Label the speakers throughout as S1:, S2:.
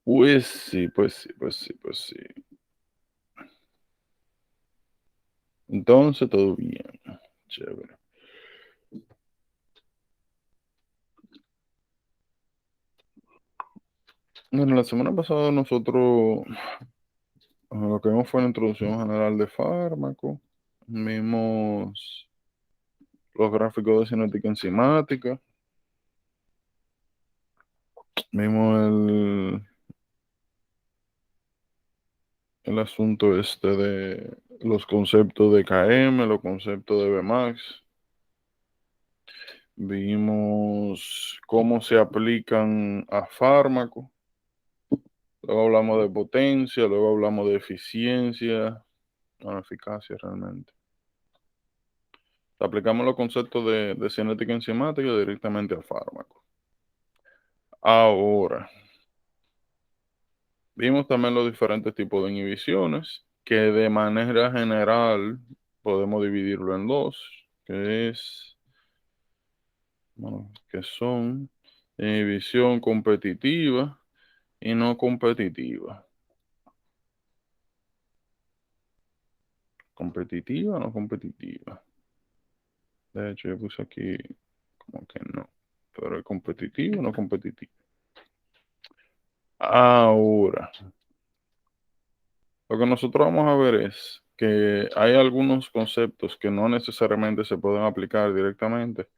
S1: Pues sí, pues sí, pues sí, pues sí. Entonces, todo bien. Chévere. Bueno, la semana pasada nosotros lo que vimos fue la introducción general de fármaco. Vimos los gráficos de cinética enzimática. Vimos el asunto este de los conceptos de KM, los conceptos de Bmax. Vimos cómo se aplican a fármacos. Luego hablamos de potencia, luego hablamos de eficiencia, no, eficacia realmente. Aplicamos los conceptos de cinética enzimática directamente al fármaco. Ahora, vimos también los diferentes tipos de inhibiciones, que de manera general podemos dividirlo en dos, que es, bueno, que son inhibición competitiva y no competitiva. Competitiva o no competitiva. De hecho, yo puse aquí como que no. Pero es competitivo o no competitivo. Ahora, lo que nosotros vamos a ver es que hay algunos conceptos que no necesariamente se pueden aplicar directamente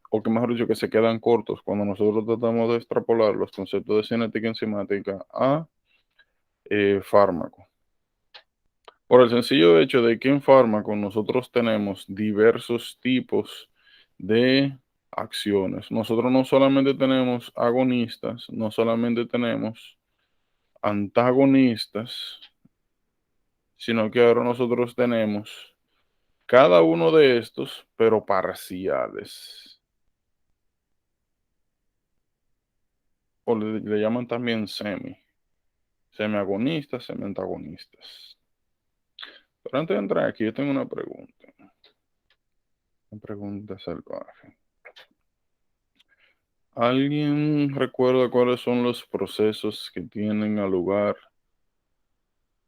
S1: o que mejor dicho, que se quedan cortos cuando nosotros tratamos de extrapolar los conceptos de cinética enzimática a fármaco. Por el sencillo hecho de que en fármaco nosotros tenemos diversos tipos de acciones. Nosotros no solamente tenemos agonistas, no solamente tenemos antagonistas, sino que ahora nosotros tenemos cada uno de estos, pero parciales. O le llaman también semiagonistas, semiantagonistas. Pero antes de entrar aquí, yo tengo una pregunta salvaje. ¿Alguien recuerda cuáles son los procesos que tienen lugar,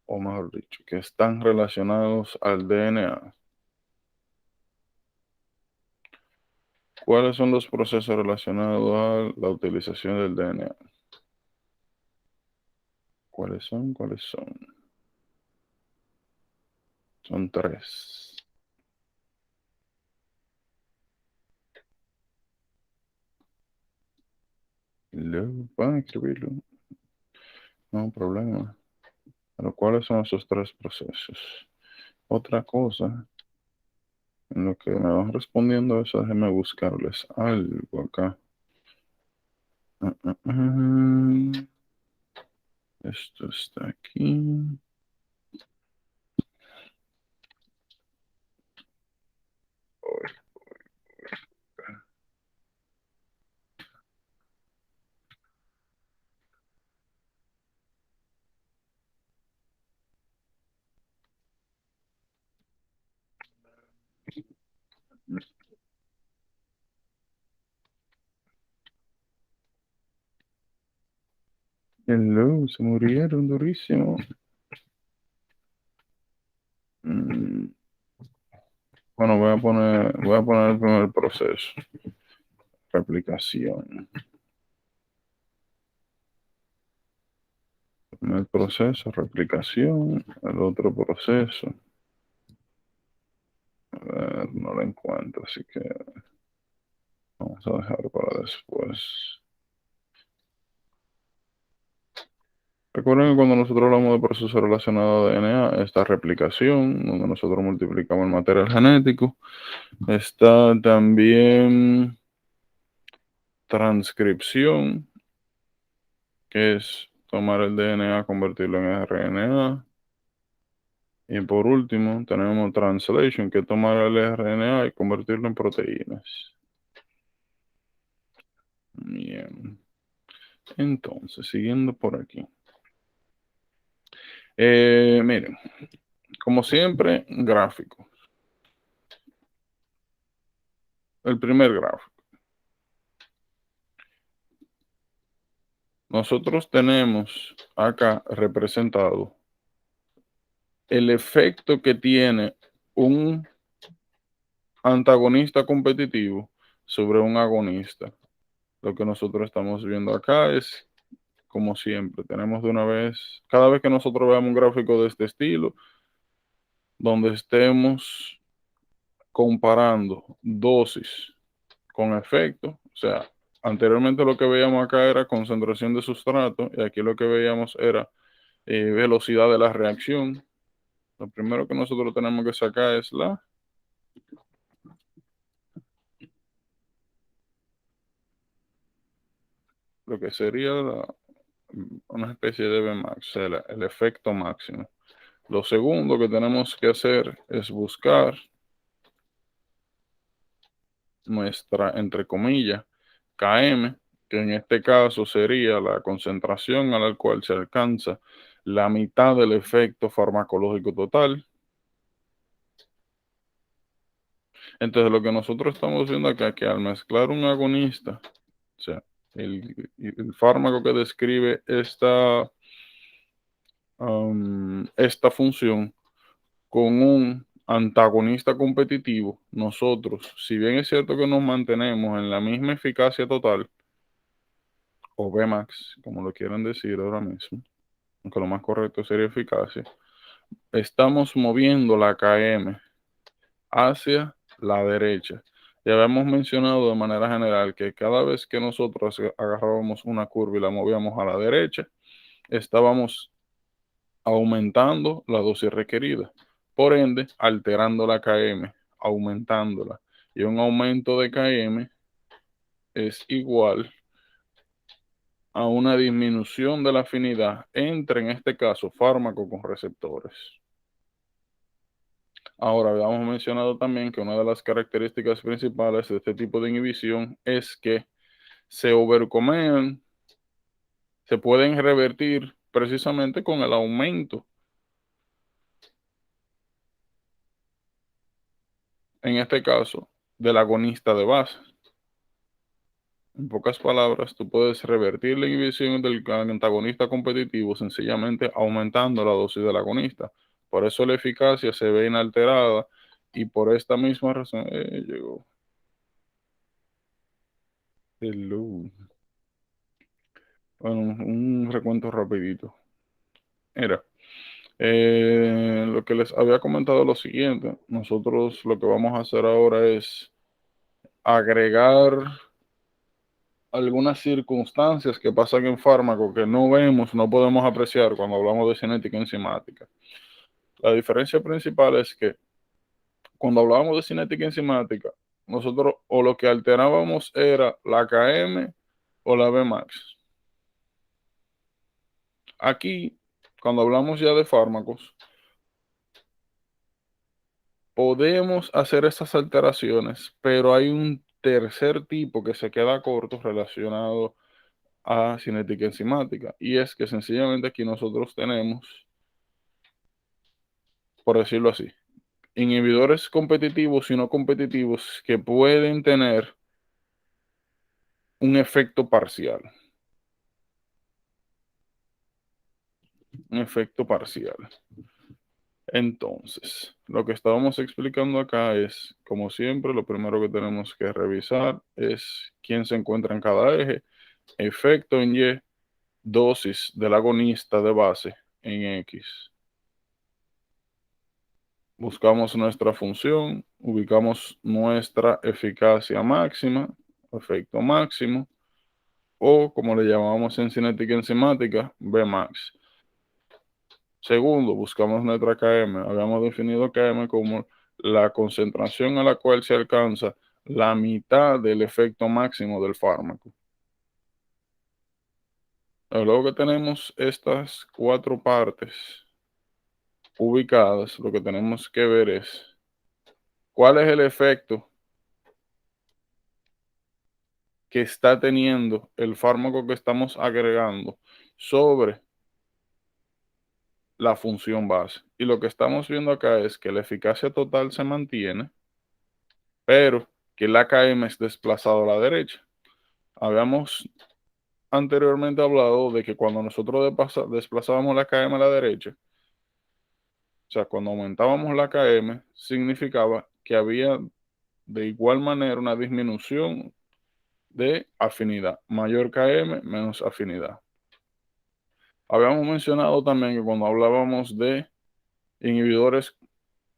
S1: o mejor dicho, que están relacionados al DNA? ¿Cuáles son los procesos relacionados a la utilización del DNA? ¿Cuáles son? ¿Cuáles son? Son tres. Van a escribirlo, no problema. Pero ¿cuáles son esos tres procesos? Otra cosa, en lo que me van respondiendo eso, déjenme buscarles algo acá. Mm. Esto está aquí. Hello, se murieron durísimo. Mm, Bueno, voy a poner el primer proceso. Replicación. El primer proceso, replicación. El otro proceso. A ver, no lo encuentro, así que vamos a dejar para después. Recuerden que cuando nosotros hablamos de procesos relacionados a DNA, está replicación, donde nosotros multiplicamos el material genético. Está también transcripción, que es tomar el DNA, convertirlo en RNA. Y por último, tenemos translation, que es tomar el RNA y convertirlo en proteínas. Bien. Entonces, siguiendo por aquí. Miren, como siempre, gráfico. El primer gráfico. nosotros tenemos acá representado el efecto que tiene un antagonista competitivo sobre un agonista. Lo que nosotros estamos viendo acá es, como siempre, tenemos de una vez, cada vez que nosotros veamos un gráfico de este estilo, donde estemos comparando dosis con efecto, o sea, anteriormente lo que veíamos acá era concentración de sustrato y aquí lo que veíamos era velocidad de la reacción. Lo primero que nosotros tenemos que sacar es lo que sería una especie de Vmax, o sea, el efecto máximo. Lo segundo que tenemos que hacer es buscar nuestra, entre comillas, Km, que en este caso sería la concentración a la cual se alcanza la mitad del efecto farmacológico total. Entonces, lo que nosotros estamos viendo acá es que al mezclar un agonista, o sea, el fármaco que describe esta función con un antagonista competitivo, nosotros, si bien es cierto que nos mantenemos en la misma eficacia total, o Vmax, como lo quieran decir ahora mismo, aunque lo más correcto sería eficacia, estamos moviendo la Km hacia la derecha. Ya habíamos mencionado de manera general que cada vez que nosotros agarrábamos una curva y la movíamos a la derecha, estábamos aumentando la dosis requerida, por ende, alterando la Km, aumentándola. Y un aumento de Km es igual a una disminución de la afinidad entre, en este caso, fármaco con receptores. Ahora, habíamos mencionado también que una de las características principales de este tipo de inhibición es que se overcomen, se pueden revertir precisamente con el aumento, en este caso, del agonista de base. En pocas palabras, tú puedes revertir la inhibición del antagonista competitivo sencillamente aumentando la dosis del agonista. Por eso la eficacia se ve inalterada y por esta misma razón llegó. Hello. Bueno, un recuento rapidito. Era, lo que les había comentado lo siguiente. Nosotros lo que vamos a hacer ahora es agregar algunas circunstancias que pasan en fármaco que no vemos, no podemos apreciar cuando hablamos de cinética enzimática. La diferencia principal es que cuando hablábamos de cinética enzimática, nosotros o lo que alterábamos era la Km o la Vmax. Aquí, cuando hablamos ya de fármacos, podemos hacer esas alteraciones, pero hay un tercer tipo que se queda corto relacionado a cinética enzimática, y es que sencillamente aquí nosotros tenemos, por decirlo así, inhibidores competitivos y no competitivos que pueden tener un efecto parcial. Un efecto parcial. Entonces, lo que estábamos explicando acá es, como siempre, lo primero que tenemos que revisar es quién se encuentra en cada eje, efecto en Y, dosis del agonista de base en X. Buscamos nuestra función, ubicamos nuestra eficacia máxima, efecto máximo, o como le llamamos en cinética enzimática, Vmax. Segundo, buscamos nuestra Km. Habíamos definido Km como la concentración a la cual se alcanza la mitad del efecto máximo del fármaco. Luego que tenemos estas cuatro partes ubicadas, lo que tenemos que ver es cuál es el efecto que está teniendo el fármaco que estamos agregando sobre la función base. Y lo que estamos viendo acá es que la eficacia total se mantiene, pero que la Km es desplazado a la derecha. Habíamos anteriormente hablado de que cuando nosotros desplazábamos la KM a la derecha, o sea, cuando aumentábamos la KM, significaba que había de igual manera una disminución de afinidad. Mayor KM, menos afinidad. Habíamos mencionado también que cuando hablábamos de inhibidores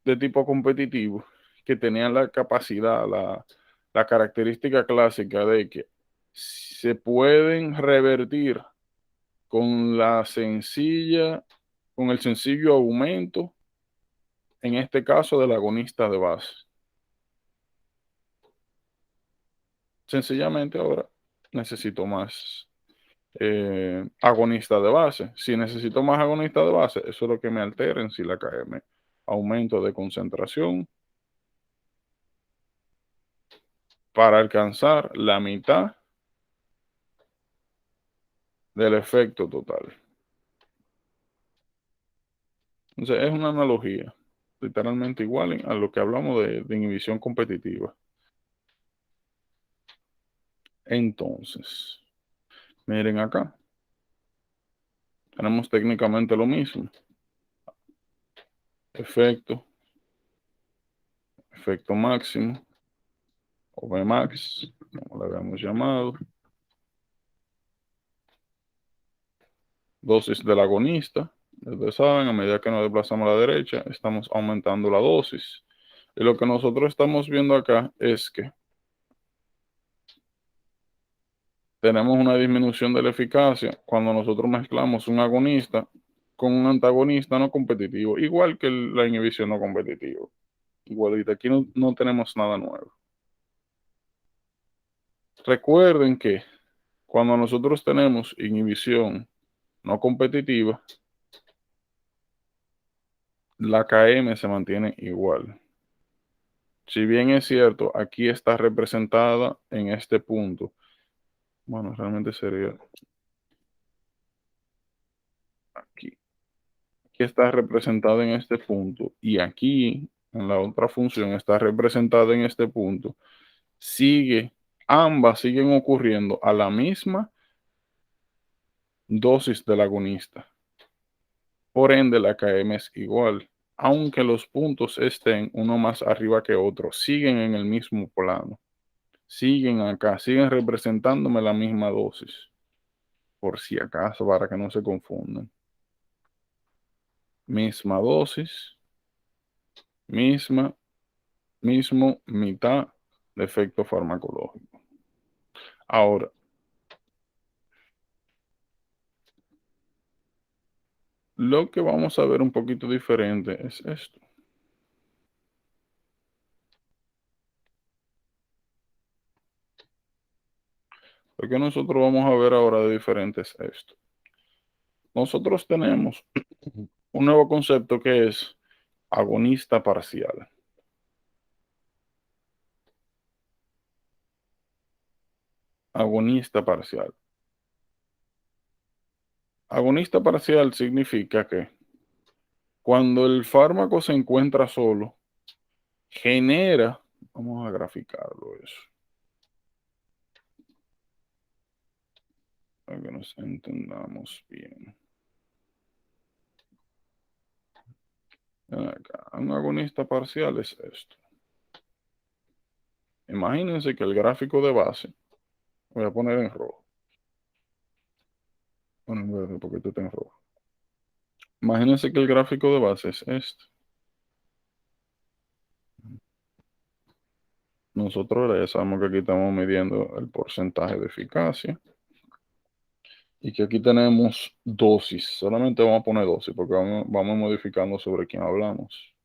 S1: de tipo competitivo, que tenían la capacidad, la característica clásica de que se pueden revertir con con el sencillo aumento, en este caso del agonista de base. Sencillamente ahora necesito más agonista de base. Si necesito más agonista de base, eso es lo que me altera en si la KM. Aumento de concentración para alcanzar la mitad del efecto total. Entonces es una analogía, literalmente igual a lo que hablamos de inhibición competitiva. Entonces, miren acá, tenemos técnicamente lo mismo. Efecto, efecto máximo, o Vmax, como le habíamos llamado. Dosis del agonista. Ustedes saben, a medida que nos desplazamos a la derecha, estamos aumentando la dosis. Y lo que nosotros estamos viendo acá es que tenemos una disminución de la eficacia cuando nosotros mezclamos un agonista con un antagonista no competitivo, igual que la inhibición no competitiva. Igualito, aquí no tenemos nada nuevo. Recuerden que cuando nosotros tenemos inhibición no competitiva, la KM se mantiene igual. Si bien es cierto, aquí está representada en este punto. Bueno, realmente sería aquí. Aquí está representada en este punto y aquí, en la otra función, está representada en este punto. Ambas siguen ocurriendo a la misma dosis del agonista. Por ende, la KM es igual. Aunque los puntos estén uno más arriba que otro, siguen en el mismo plano. Siguen acá, siguen representándome la misma dosis. Por si acaso, para que no se confundan. Misma dosis, mismo mitad de efecto farmacológico. Ahora, lo que vamos a ver un poquito diferente es esto. Lo que nosotros vamos a ver ahora de diferente es esto. Nosotros tenemos un nuevo concepto que es agonista parcial. Agonista parcial. Agonista parcial significa que cuando el fármaco se encuentra solo, genera, vamos a graficarlo eso, para que nos entendamos bien. Acá, un agonista parcial es esto. Imagínense que el gráfico de base, voy a poner en rojo. Bueno, en verde porque este está en rojo. Imagínense que el gráfico de base es este. Nosotros ya sabemos que aquí estamos midiendo el porcentaje de eficacia. Y que aquí tenemos dosis. Solamente vamos a poner dosis porque vamos modificando sobre quién hablamos.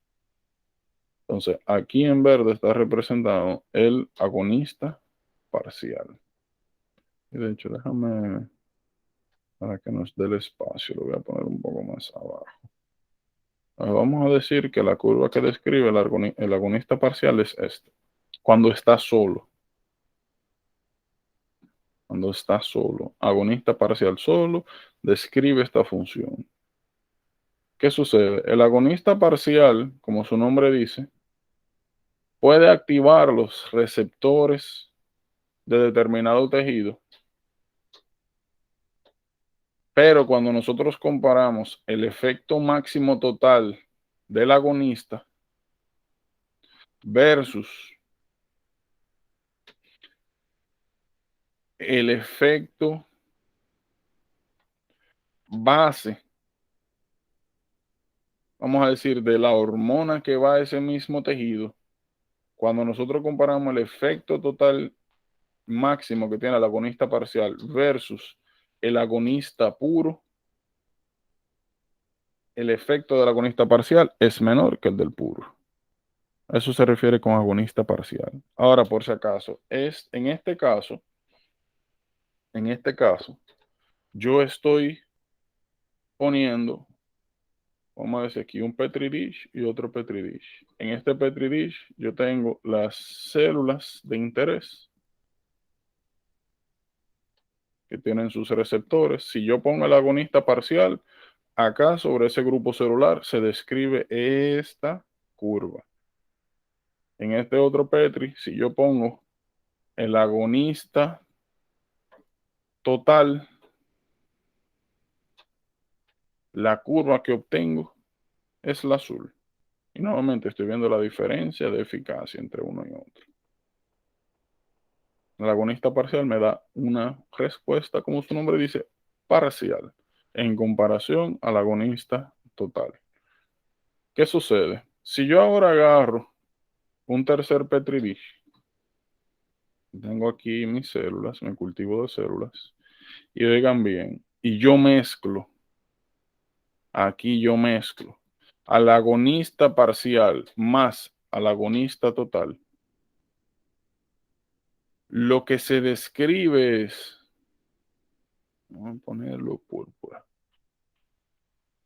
S1: Entonces, aquí en verde está representado el agonista parcial. Y de hecho, déjame, para que nos dé el espacio, lo voy a poner un poco más abajo. Vamos a decir que la curva que describe el agonista parcial es esta. Cuando está solo. Cuando está solo. Agonista parcial solo describe esta función. ¿Qué sucede? El agonista parcial, como su nombre dice, puede activar los receptores de determinado tejido Pero cuando nosotros comparamos el efecto máximo total del agonista versus el efecto base, vamos a decir, de la hormona que va a ese mismo tejido, cuando nosotros comparamos el efecto total máximo que tiene el agonista parcial versus el agonista puro, el efecto del agonista parcial es menor que el del puro. A eso se refiere con agonista parcial. Ahora, por si acaso, en este caso, yo estoy poniendo, vamos a decir aquí, un Petri dish y otro Petri dish. En este Petri dish yo tengo las células de interés que tienen sus receptores. Si yo pongo el agonista parcial, acá sobre ese grupo celular se describe esta curva. En este otro Petri, si yo pongo el agonista total, la curva que obtengo es la azul. Y nuevamente estoy viendo la diferencia de eficacia entre uno y otro. El agonista parcial me da una respuesta, como su nombre dice, parcial, en comparación al agonista total. ¿Qué sucede? Si yo ahora agarro un tercer Petri dish, tengo aquí mis células, mi cultivo de células, y oigan bien, y yo mezclo, aquí yo mezclo al agonista parcial más al agonista total, lo que se describe es, vamos a ponerlo púrpura.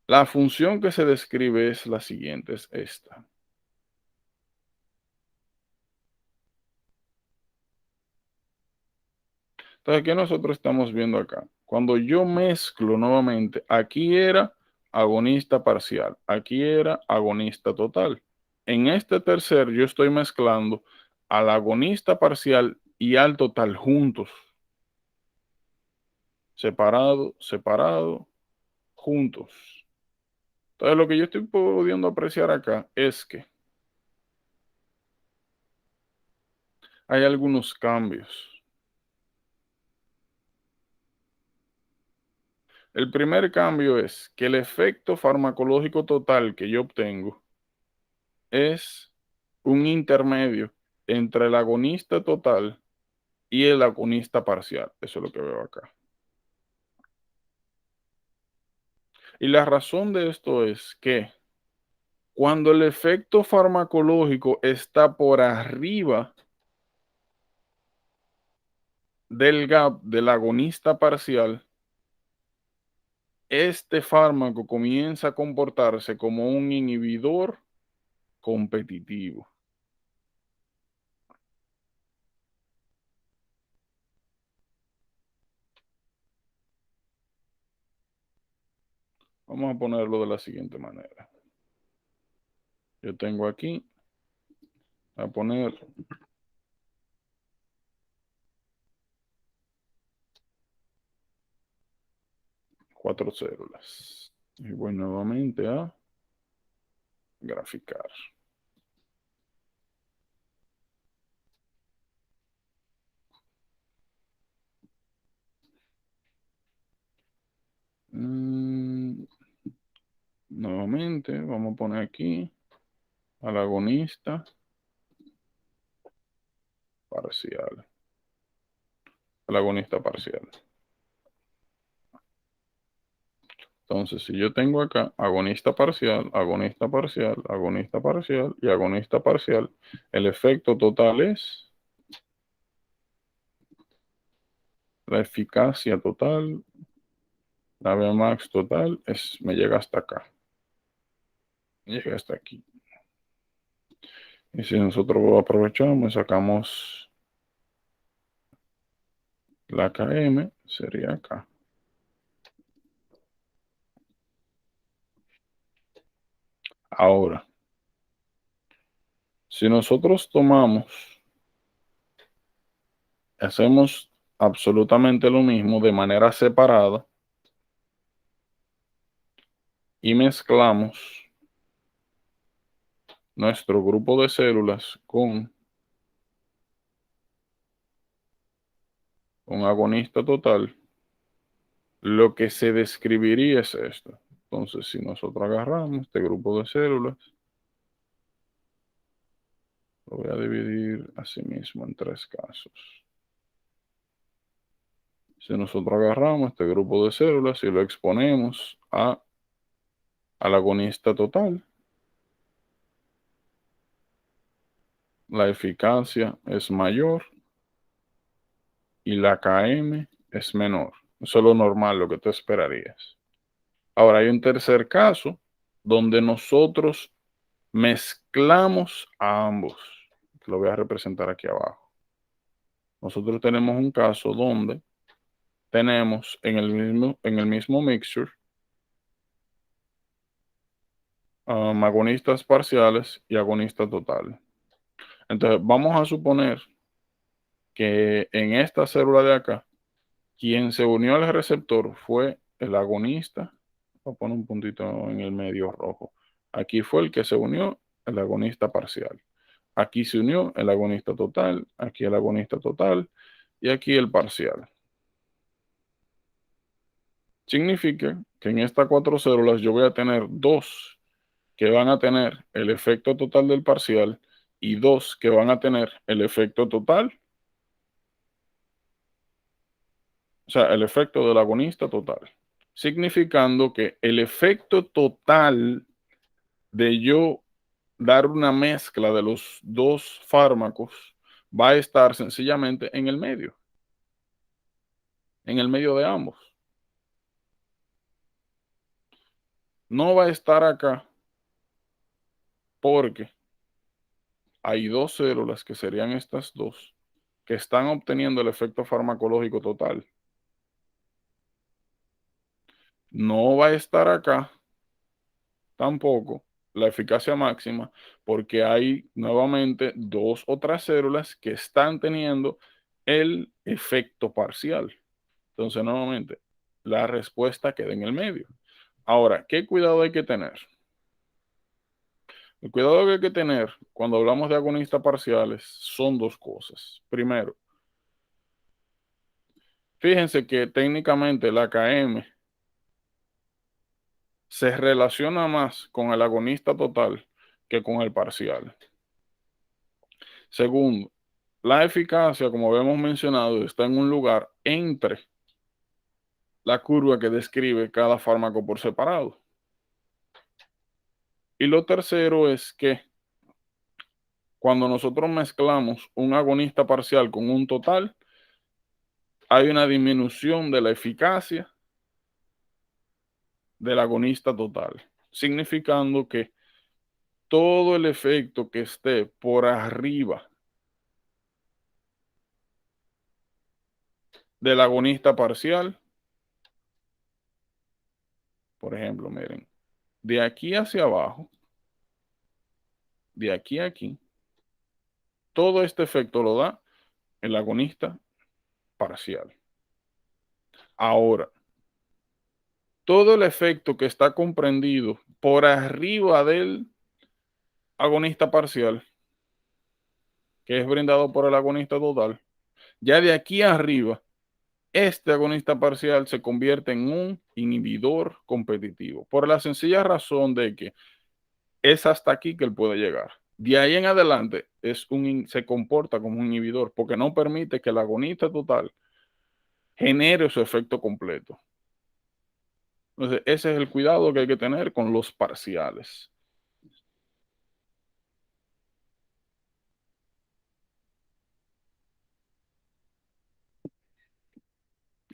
S1: La función que se describe es la siguiente, es esta. Entonces, ¿qué nosotros estamos viendo acá? Cuando yo mezclo nuevamente, aquí era agonista parcial, aquí era agonista total. En este tercer yo estoy mezclando al agonista parcial y al total juntos. Separado, separado, juntos. Entonces, lo que yo estoy pudiendo apreciar acá es que hay algunos cambios. El primer cambio es que el efecto farmacológico total que yo obtengo es un intermedio entre el agonista total y el agonista parcial. Eso es lo que veo acá. Y la razón de esto es que cuando el efecto farmacológico está por arriba del gap del agonista parcial, este fármaco comienza a comportarse como un inhibidor competitivo. Vamos a ponerlo de la siguiente manera. Yo tengo aquí, a poner 4 células. Y voy nuevamente a graficar. Nuevamente, vamos a poner aquí al agonista parcial. Al agonista parcial. Entonces, si yo tengo acá agonista parcial, agonista parcial, agonista parcial y agonista parcial, el efecto total es la eficacia total, la Vmax total, me llega hasta acá. Me llega hasta aquí. Y si nosotros aprovechamos y sacamos la Km, sería acá. Ahora, si nosotros hacemos absolutamente lo mismo de manera separada, y mezclamos nuestro grupo de células con un agonista total, lo que se describiría es esto. Entonces, si nosotros agarramos este grupo de células, lo voy a dividir así mismo en 3 casos. Si nosotros agarramos este grupo de células y lo exponemos al agonista total, la eficacia es mayor y la Km es menor. Eso es lo normal, lo que tú esperarías. Ahora hay un tercer caso donde nosotros mezclamos a ambos. Lo voy a representar aquí abajo. Nosotros tenemos un caso donde tenemos en el mismo mixture agonistas parciales y agonista total. Entonces vamos a suponer que en esta célula de acá, quien se unió al receptor fue el agonista. Voy a poner un puntito en el medio rojo. Aquí fue el que se unió, el agonista parcial. Aquí se unió el agonista total, aquí el agonista total y aquí el parcial. Significa que en estas 4 células yo voy a tener 2 que van a tener el efecto total del parcial y 2 que van a tener el efecto total, o sea, el efecto del agonista total. Significando que el efecto total de yo dar una mezcla de los 2 fármacos va a estar sencillamente en el medio de ambos. No va a estar acá porque hay 2 células, que serían estas 2, que están obteniendo el efecto farmacológico total. No va a estar acá tampoco la eficacia máxima, porque hay nuevamente 2 otras células que están teniendo el efecto parcial. Entonces, nuevamente, la respuesta queda en el medio. Ahora, ¿qué cuidado hay que tener? El cuidado que hay que tener cuando hablamos de agonistas parciales son 2 cosas. Primero, fíjense que técnicamente la KM se relaciona más con el agonista total que con el parcial. Segundo, la eficacia, como habíamos mencionado, está en un lugar entre la curva que describe cada fármaco por separado. Y lo tercero es que cuando nosotros mezclamos un agonista parcial con un total, hay una disminución de la eficacia del agonista total, significando que todo el efecto que esté por arriba del agonista parcial, por ejemplo, miren, de aquí hacia abajo, de aquí a aquí, todo este efecto lo da el agonista parcial. Ahora, todo el efecto que está comprendido por arriba del agonista parcial, que es brindado por el agonista total, ya de aquí arriba, este agonista parcial se convierte en un inhibidor competitivo, por la sencilla razón de que es hasta aquí que él puede llegar. De ahí en adelante se comporta como un inhibidor, porque no permite que el agonista total genere su efecto completo. Entonces, ese es el cuidado que hay que tener con los parciales.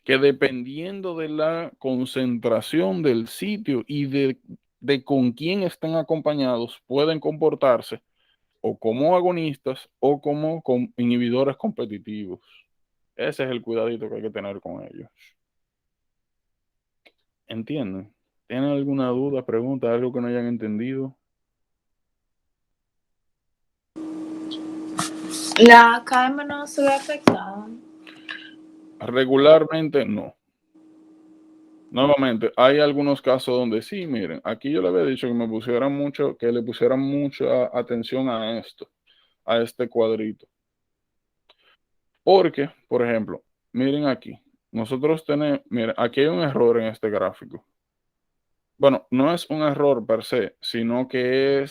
S1: Que dependiendo de la concentración del sitio y de con quién estén acompañados, pueden comportarse o como agonistas o como inhibidores competitivos. Ese es el cuidadito que hay que tener con ellos. ¿Entienden? ¿Tienen alguna duda, pregunta, algo que no hayan entendido?
S2: La KM no se ve afectada.
S1: Regularmente no. Nuevamente, hay algunos casos donde sí, miren, aquí yo le había dicho que le pusieran mucha atención a esto, a este cuadrito. Porque, por ejemplo, miren aquí, nosotros tenemos, miren, aquí hay un error en este gráfico. Bueno, no es un error per se, sino que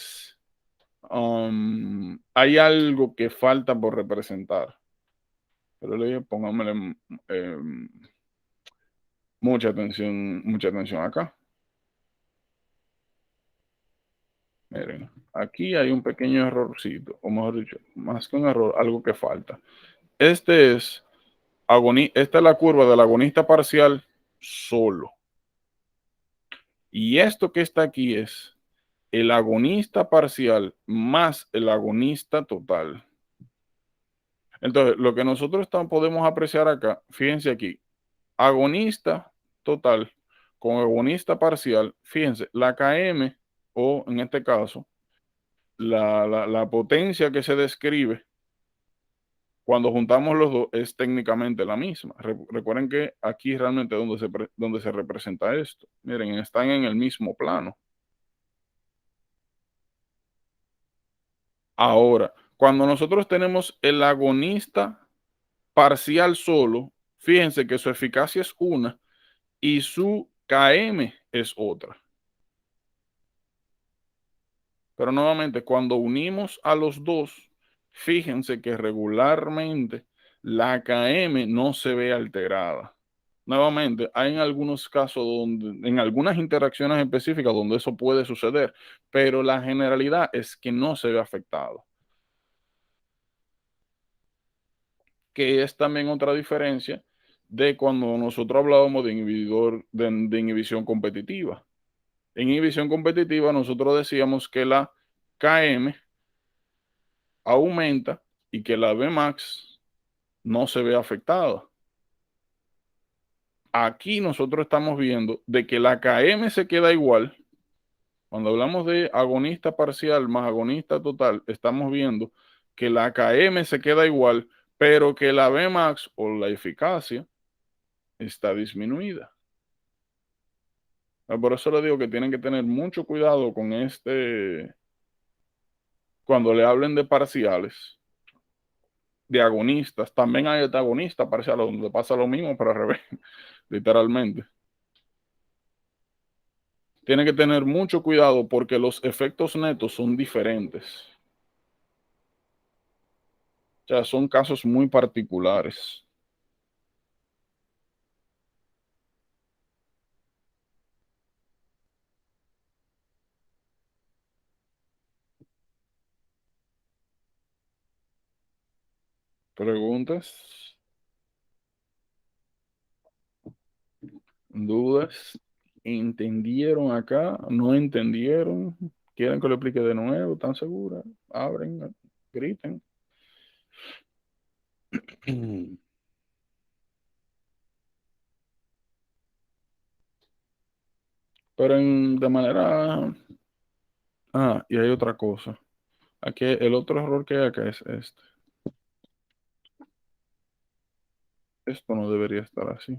S1: hay algo que falta por representar. Pero le digo, pongámosle mucha atención acá. Miren, aquí hay un pequeño errorcito, o mejor dicho, más que un error, algo que falta. Esta es la curva del agonista parcial solo. Y esto que está aquí es el agonista parcial más el agonista total. Entonces, lo que nosotros podemos apreciar acá, fíjense aquí, agonista total con agonista parcial, fíjense, la Km, o en este caso, la potencia que se describe cuando juntamos los dos es técnicamente la misma. Recuerden que aquí realmente es donde se representa esto. Miren, están en el mismo plano. Ahora, cuando nosotros tenemos el agonista parcial solo, fíjense que su eficacia es una y su Km es otra. Pero nuevamente, cuando unimos a los dos, fíjense que regularmente la Km no se ve alterada. Nuevamente, hay en algunos casos en algunas interacciones específicas donde eso puede suceder, pero la generalidad es que no se ve afectado. Que es también otra diferencia de cuando nosotros hablábamos de inhibición competitiva. En inhibición competitiva nosotros decíamos que la Km aumenta y que la Vmax no se ve afectada. Aquí nosotros estamos viendo de que la Km se queda igual. Cuando hablamos de agonista parcial más agonista total, estamos viendo que la Km se queda igual, pero que la Vmax o la eficacia está disminuida. Por eso le digo que tienen que tener mucho cuidado con cuando le hablen de parciales, de agonistas. También hay agonistas parciales donde pasa lo mismo, pero al revés, literalmente. Tienen que tener mucho cuidado porque los efectos netos son diferentes. O sea, son casos muy particulares. ¿Preguntas? ¿Dudas? ¿Entendieron acá? ¿No entendieron? ¿Quieren que lo explique de nuevo? ¿Están seguras? Abren, griten. Pero de manera... Ah, y hay otra cosa. Aquí el otro error que hay acá es este. Esto no debería estar así.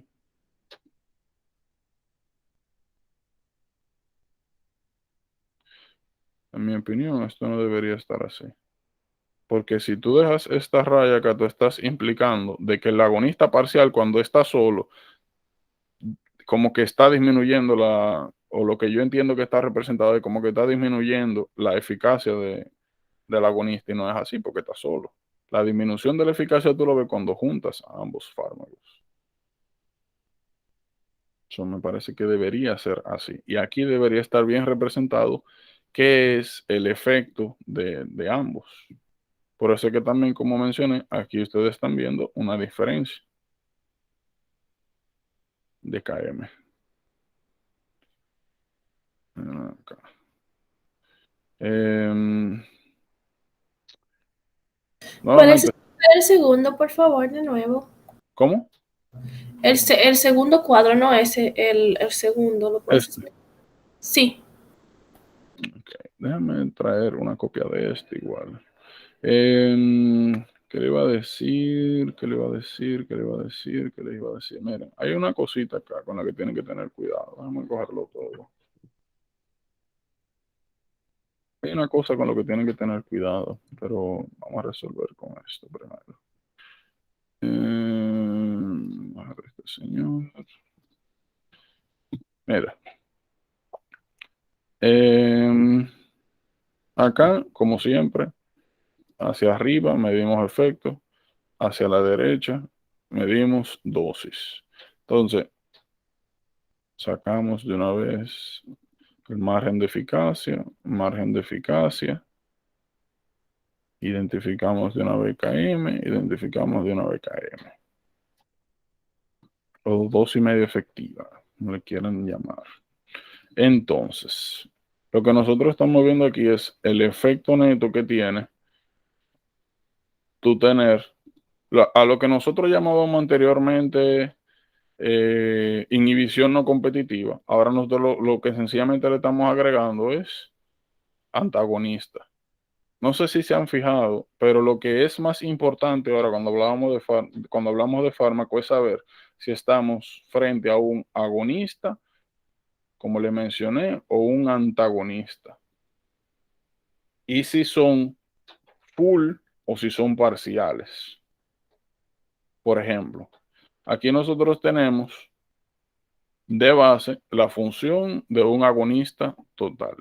S1: En mi opinión, esto no debería estar así. Porque si tú dejas esta raya acá, tú estás implicando de que el agonista parcial, cuando está solo, como que está disminuyendo o lo que yo entiendo que está representado es como que está disminuyendo la eficacia del agonista, y no es así porque está solo. La disminución de la eficacia tú lo ves cuando juntas a ambos fármacos. Eso me parece que debería ser así. Y aquí debería estar bien representado qué es el efecto de ambos. Por eso es que también, como mencioné, aquí ustedes están viendo una diferencia de Km. Acá.
S2: ¿Puedes
S1: Nuevamente,
S2: escribir el segundo, por favor, de nuevo?
S1: ¿cómo?
S2: El segundo cuadro, no ese, el segundo, ¿lo puedes
S1: Este.
S2: explicar? Sí.
S1: Okay. Déjame traer una copia de este igual. Em, ¿Qué le iba a decir? ¿Qué le iba a decir? ¿Qué le iba a decir? ¿Qué le iba a decir? Miren, hay una cosita acá con la que tienen que tener cuidado. Vamos a cogerlo todo. Hay una cosa con la que tienen que tener cuidado, pero vamos a resolver con esto primero. Vamos a ver este señor. Mira. Acá, como siempre, hacia arriba medimos efecto, hacia la derecha medimos dosis. Entonces, sacamos de una vez el margen de eficacia, identificamos de una vez KM, identificamos de una vez KM. O dosis media efectiva, como le quieran llamar. Entonces, lo que nosotros estamos viendo aquí es el efecto neto que tiene tú tener a lo que nosotros llamábamos anteriormente inhibición no competitiva. Ahora nosotros lo que sencillamente le estamos agregando es antagonista. No sé si se han fijado, pero lo que es más importante ahora cuando hablamos de fármaco es saber si estamos frente a un agonista, como le mencioné, o un antagonista. Y si son full o si son parciales. Por ejemplo, aquí nosotros tenemos de base la función de un agonista total.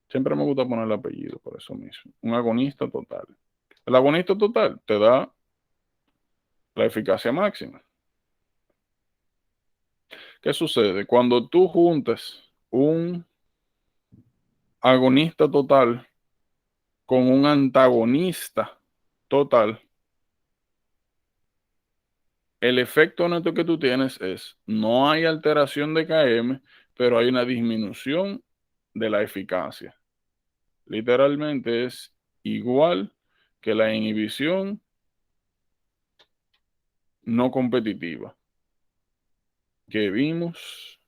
S1: Siempre me gusta poner el apellido por eso mismo. Un agonista total. El agonista total te da la eficacia máxima. ¿Qué sucede? Cuando tú juntas un agonista total con un antagonista total, el efecto neto que tú tienes es, no hay alteración de KM, pero hay una disminución de la eficacia. Literalmente es igual que la inhibición no competitiva que vimos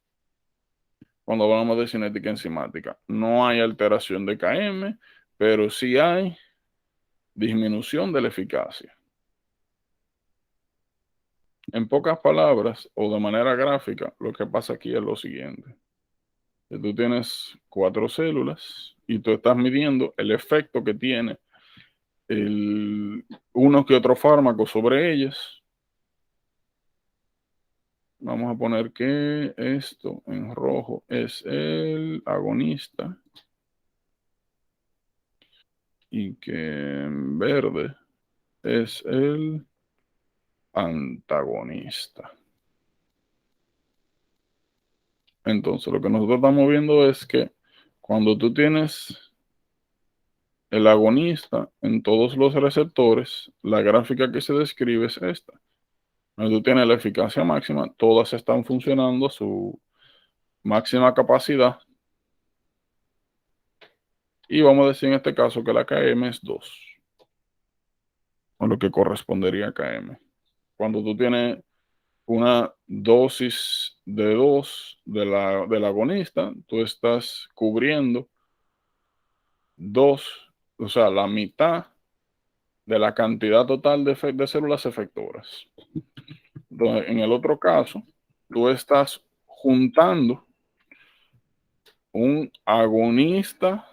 S1: cuando hablamos de cinética enzimática. No hay alteración de KM, pero sí hay disminución de la eficacia. En pocas palabras o de manera gráfica, lo que pasa aquí es lo siguiente. Que tú tienes 4 células y tú estás midiendo el efecto que tiene unos que otros fármacos sobre ellas. Vamos a poner que esto en rojo es el agonista y que en verde es el antagonista. Entonces, lo que nosotros estamos viendo es que cuando tú tienes el agonista en todos los receptores, la gráfica que se describe es esta. Cuando tú tienes la eficacia máxima, todas están funcionando a su máxima capacidad. Y vamos a decir en este caso que la KM es 2, o lo que correspondería a KM. Cuando tú tienes una dosis de 2 del agonista, tú estás cubriendo 2, o sea, la mitad de la cantidad total de células efectoras. Entonces, en el otro caso, tú estás juntando un agonista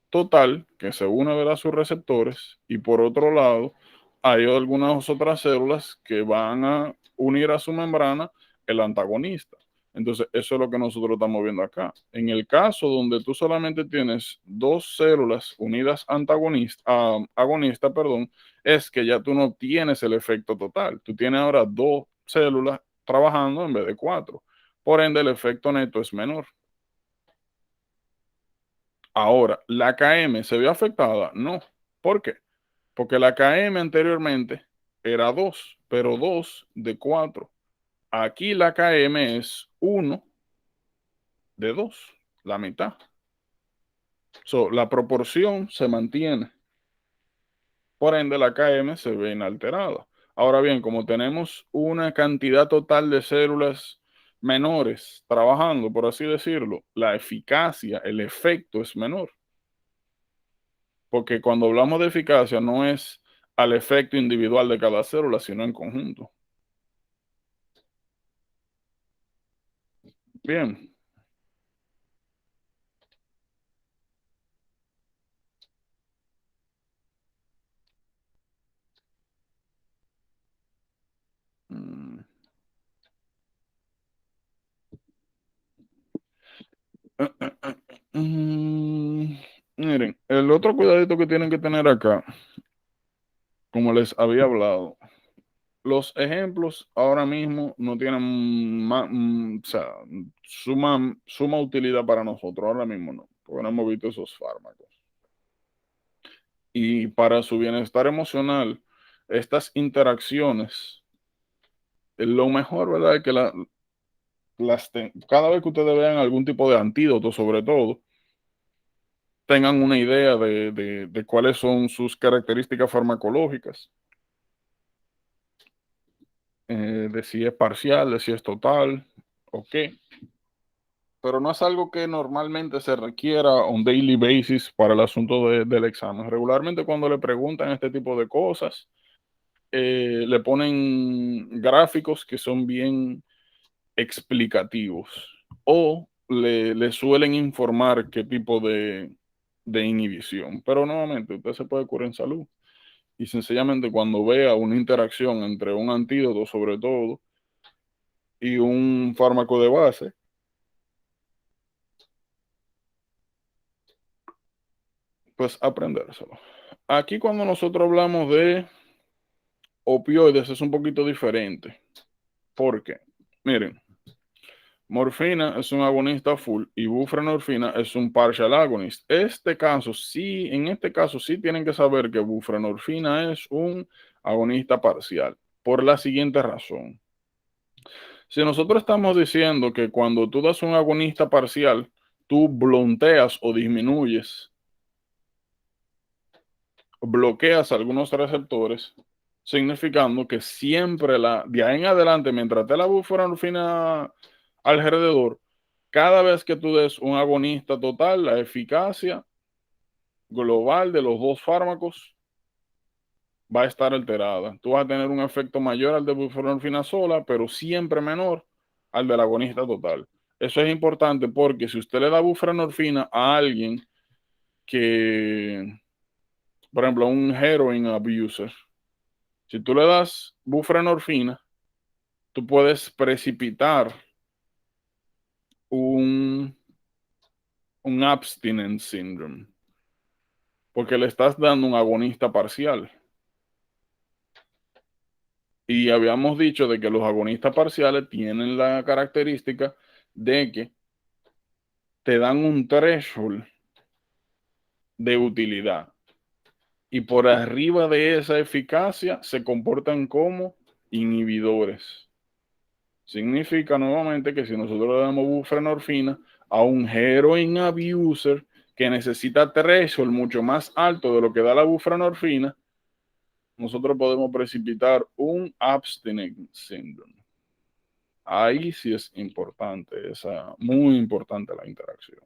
S1: total que se une a sus receptores y por otro lado hay algunas otras células que van a unir a su membrana el antagonista. Entonces, eso es lo que nosotros estamos viendo acá. En el caso donde tú solamente tienes 2 células unidas agonista, perdón, es que ya tú no tienes el efecto total. Tú tienes ahora 2 células trabajando en vez de 4. Por ende, el efecto neto es menor. Ahora, ¿la KM se vio afectada? No. ¿Por qué? Porque la KM anteriormente era 2, pero 2 de 4. Aquí la KM es 1 de 2, la mitad. La proporción se mantiene. Por ende, la KM se ve inalterada. Ahora bien, como tenemos una cantidad total de células menores trabajando, por así decirlo, la eficacia, el efecto es menor. Porque cuando hablamos de eficacia no es al efecto individual de cada célula, sino en conjunto. Bien. Mm. Miren, el otro cuidadito que tienen que tener acá, como les había hablado, los ejemplos ahora mismo no tienen o sea, suma utilidad para nosotros, ahora mismo no, porque no hemos visto esos fármacos. Y para su bienestar emocional, estas interacciones, lo mejor, ¿verdad? Es que cada vez que ustedes vean algún tipo de antídoto, sobre todo, tengan una idea de cuáles son sus características farmacológicas, de si es parcial, de si es total, o qué. Pero no es algo que normalmente se requiera on daily basis para el asunto del examen. Regularmente cuando le preguntan este tipo de cosas, le ponen gráficos que son bien explicativos o le suelen informar qué tipo de inhibición. Pero nuevamente, usted se puede curar en salud y sencillamente cuando vea una interacción entre un antídoto sobre todo y un fármaco de base, pues aprendérselo. Aquí cuando nosotros hablamos de opioides es un poquito diferente. ¿Por qué? Miren, morfina es un agonista full y buprenorfina es un partial agonist. En este caso sí tienen que saber que buprenorfina es un agonista parcial por la siguiente razón. Si nosotros estamos diciendo que cuando tú das un agonista parcial, tú blonteas o disminuyes, bloqueas algunos receptores, significando que siempre de ahí en adelante, mientras te la buprenorfina alrededor, cada vez que tú des un agonista total, la eficacia global de los dos fármacos va a estar alterada. Tú vas a tener un efecto mayor al de buprenorfina sola, pero siempre menor al del agonista total. Eso es importante porque si usted le da buprenorfina a alguien que, por ejemplo, un heroin abuser, si tú le das buprenorfina, tú puedes precipitar un, un abstinence syndrome porque le estás dando un agonista parcial. Y habíamos dicho de que los agonistas parciales tienen la característica de que te dan un threshold de utilidad y por arriba de esa eficacia se comportan como inhibidores. Significa nuevamente que si nosotros le damos buprenorfina a un heroin abuser que necesita threshold mucho más alto de lo que da la buprenorfina, nosotros podemos precipitar un abstinence syndrome. Ahí sí es importante, muy importante la interacción.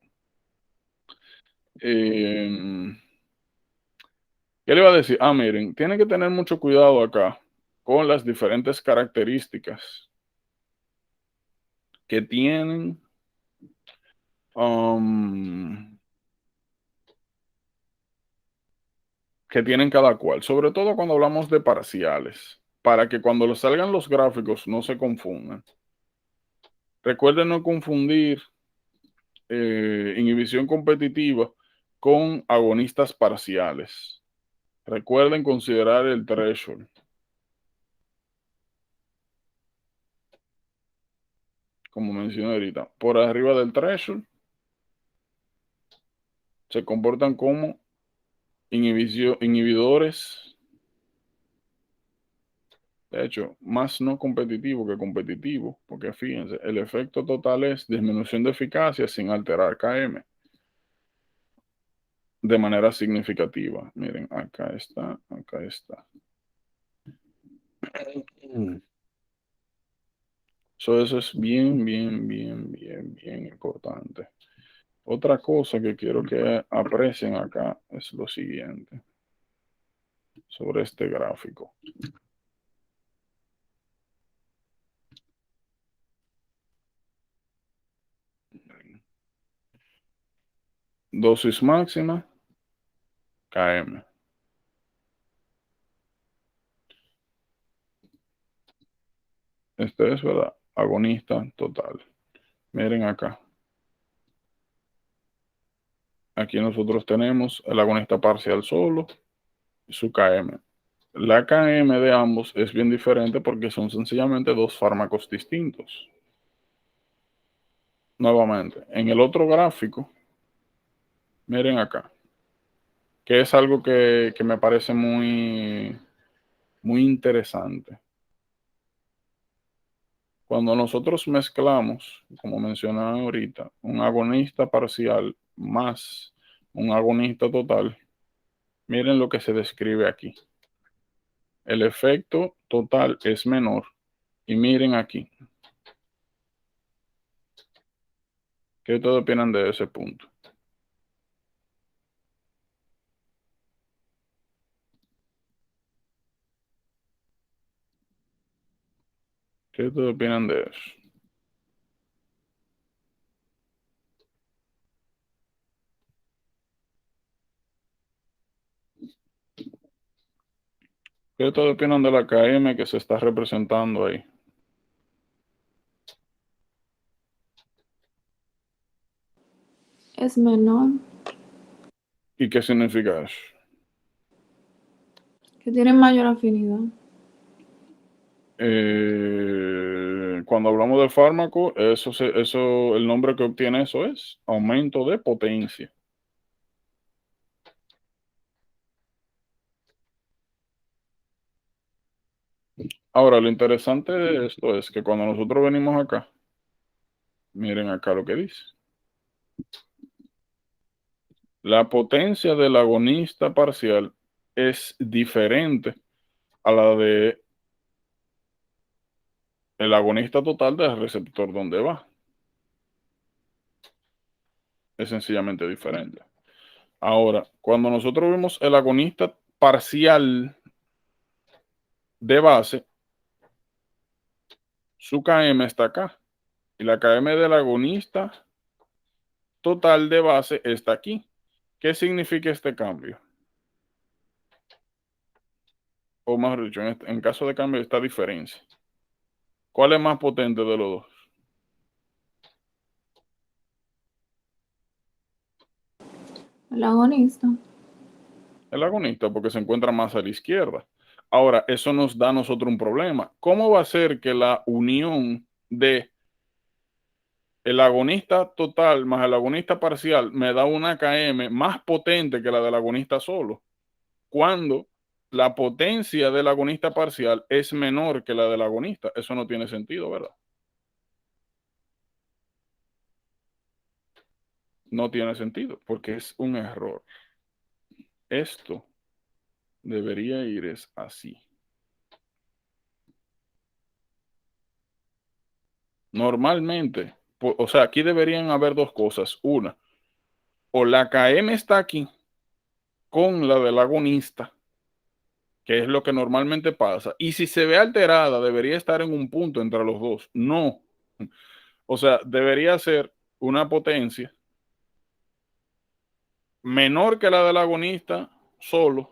S1: ¿Qué le iba a decir? Miren, tienen que tener mucho cuidado acá con las diferentes características que tienen cada cual, sobre todo cuando hablamos de parciales, para que cuando salgan los gráficos no se confundan. Recuerden no confundir inhibición competitiva con agonistas parciales. Recuerden considerar el threshold. Como mencioné ahorita, por arriba del threshold se comportan como inhibidores, de hecho, más no competitivo que competitivo, porque fíjense, el efecto total es disminución de eficacia sin alterar KM de manera significativa. Miren, acá está, acá está. Eso es bien, bien, bien, bien, bien importante. Otra cosa que quiero que aprecien acá es lo siguiente. sobre este gráfico. Dosis máxima, Km. Este es, ¿verdad? Agonista total. Miren acá. Aquí nosotros tenemos el agonista parcial solo y su Km. La Km de ambos es bien diferente porque son sencillamente dos fármacos distintos. Nuevamente, en el otro gráfico, miren acá, que es algo que me parece muy interesante. Cuando nosotros mezclamos, como mencioné ahorita, un agonista parcial más un agonista total, miren lo que se describe aquí. El efecto total es menor. Y miren aquí. ¿Qué ustedes opinan de ese punto? ¿Qué ustedes opinan de eso? ¿Qué ustedes opinan de la KM que se está representando ahí?
S2: Es menor,
S1: ¿Y qué significa eso?
S2: que tiene mayor afinidad.
S1: Cuando hablamos de fármaco, el nombre que obtiene eso es aumento de potencia. Ahora, lo interesante de esto es que cuando nosotros venimos acá, miren acá lo que dice. La potencia del agonista parcial es diferente a la de el agonista total del receptor donde va. Es sencillamente diferente. Ahora, cuando nosotros vemos el agonista parcial de base, su Km está acá. Y la Km del agonista total de base está aquí. ¿Qué significa este cambio? O mejor dicho, en caso de cambio, esta diferencia. ¿Cuál es más potente de los dos?
S2: El agonista.
S1: El agonista, porque se encuentra más a la izquierda. Ahora, eso nos da a nosotros un problema. ¿Cómo va a ser que la unión de el agonista total más el agonista parcial me da una Km más potente que la del agonista solo, cuando la potencia del agonista parcial es menor que la del agonista? Eso no tiene sentido, ¿verdad? No tiene sentido, porque es un error. Esto debería ir es así. Normalmente, o sea, aquí deberían haber dos cosas. Una, o la Km está aquí con la del agonista, que es lo que normalmente pasa, y si se ve alterada, debería estar en un punto entre los dos. No. O sea, debería ser una potencia menor que la del agonista solo,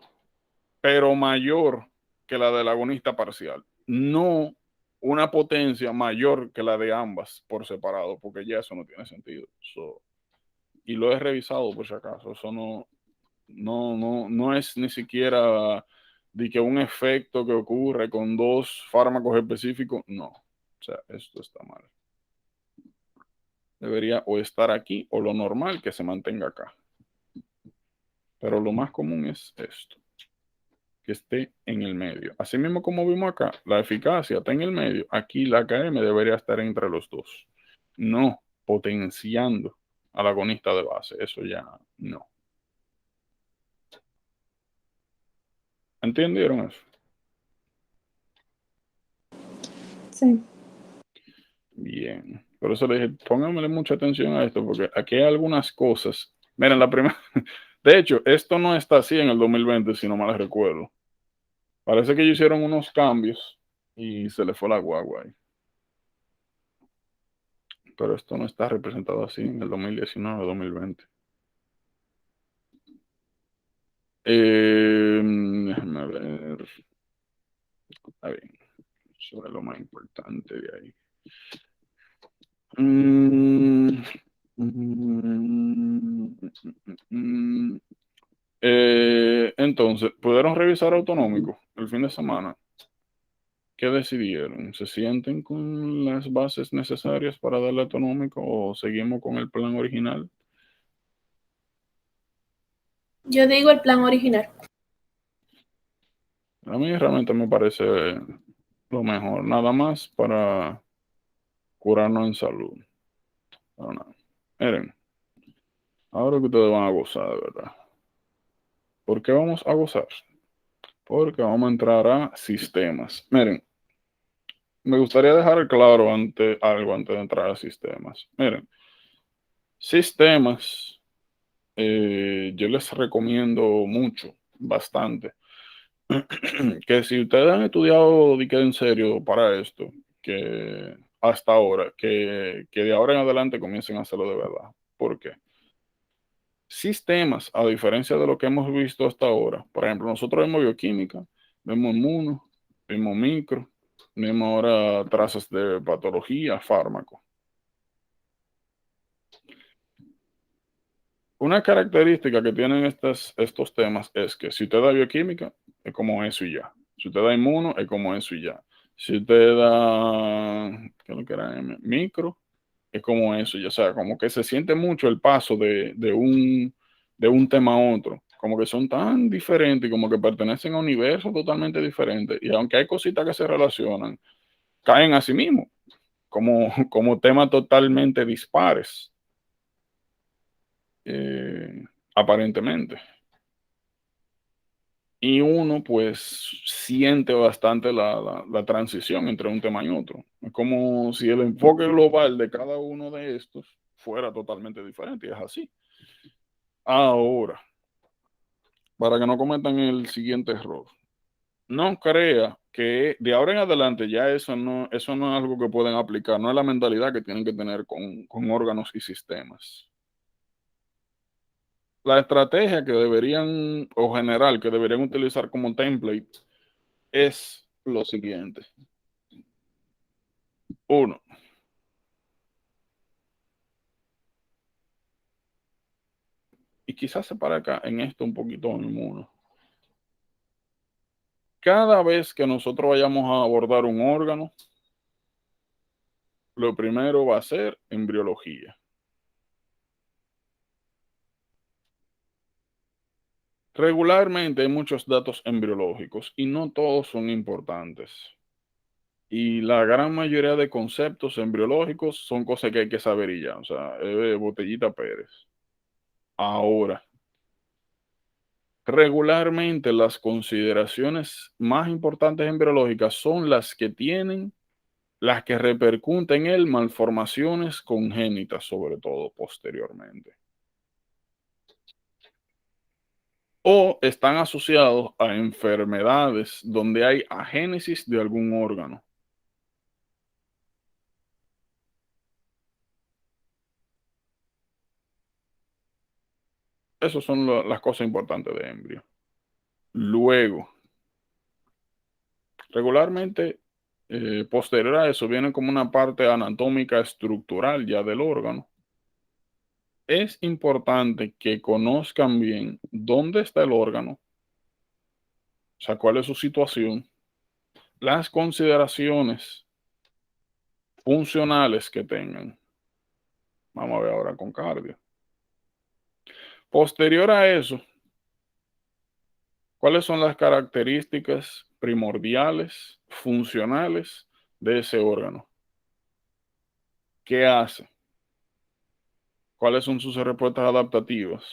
S1: pero mayor que la del agonista parcial. No una potencia mayor que la de ambas por separado, porque ya eso no tiene sentido. Y lo he revisado por si acaso. Eso no es ni siquiera de que un efecto que ocurre con dos fármacos específicos. No. O sea, esto está mal. Debería o estar aquí o lo normal que se mantenga acá. Pero lo más común es esto, que esté en el medio. Así mismo como vimos acá, la eficacia está en el medio. Aquí la KM debería estar entre los dos. No potenciando al agonista de base. Eso ya no. ¿Entendieron eso?
S2: Sí.
S1: Bien. Por eso le dije, pónganle mucha atención a esto, porque aquí hay algunas cosas. Miren, la primera. De hecho, esto no está así en el 2020, si no mal recuerdo. Parece que ellos hicieron unos cambios y se le fue la guagua ahí. Pero esto no está representado así en el 2019-2020. Déjame ver. Está bien. Eso es lo más importante de ahí. Mm, mm, mm, entonces, ¿pudieron revisar autonómico el fin de semana? ¿Qué decidieron? ¿Se sienten con las bases necesarias para darle autonómico o seguimos con el plan original?
S2: Yo digo el plan original.
S1: A mí realmente me parece lo mejor, nada más para curarnos en salud. Pero nada. Miren, ahora que ustedes van a gozar, de verdad. ¿Por qué vamos a gozar? Porque vamos a entrar a sistemas. Miren, me gustaría dejar claro algo antes de entrar a sistemas. Miren, sistemas, yo les recomiendo mucho, bastante, que si ustedes han estudiado de que en serio para esto, que hasta ahora, que de ahora en adelante comiencen a hacerlo de verdad. ¿Por qué? Sistemas, a diferencia de lo que hemos visto hasta ahora, por ejemplo, nosotros vemos bioquímica, vemos inmuno, vemos micro, vemos ahora trazas de patología, fármaco. Una característica que tienen estos temas es que si usted da bioquímica, es como eso y ya. Si usted da inmuno, es como eso y ya. Si usted da, ¿qué es lo que era? Micro, es como eso, ya sea, como que se siente mucho el paso de un tema a otro, como que son tan diferentes y como que pertenecen a universos totalmente diferentes, y aunque hay cositas que se relacionan, caen a sí mismos, como temas totalmente dispares, eh, aparentemente. Y uno pues siente bastante la transición entre un tema y otro. Es como si el enfoque global de cada uno de estos fuera totalmente diferente, y es así. Ahora, para que no cometan el siguiente error, no crea que de ahora en adelante ya eso no es algo que pueden aplicar, no es la mentalidad que tienen que tener con órganos y sistemas. La estrategia que deberían, o general, que deberían utilizar como template es lo siguiente. Uno, y quizás se para acá en esto un poquito en uno. Cada vez que nosotros vayamos a abordar un órgano, lo primero va a ser embriología. Regularmente hay muchos datos embriológicos y no todos son importantes. Y la gran mayoría de conceptos embriológicos son cosas que hay que saber y ya, o sea, botellita Pérez. Ahora, regularmente las consideraciones más importantes embriológicas son las que repercuten en malformaciones congénitas, sobre todo posteriormente, o están asociados a enfermedades donde hay agénesis de algún órgano. Esas son las cosas importantes de embrio. Luego, regularmente, posterior a eso, viene como una parte anatómica estructural ya del órgano. Es importante que conozcan bien dónde está el órgano, o sea, cuál es su situación, las consideraciones funcionales que tengan. Vamos a ver ahora con cardio. Posterior a eso, ¿cuáles son las características primordiales, funcionales de ese órgano? ¿Qué hace? ¿Cuáles son sus respuestas adaptativas?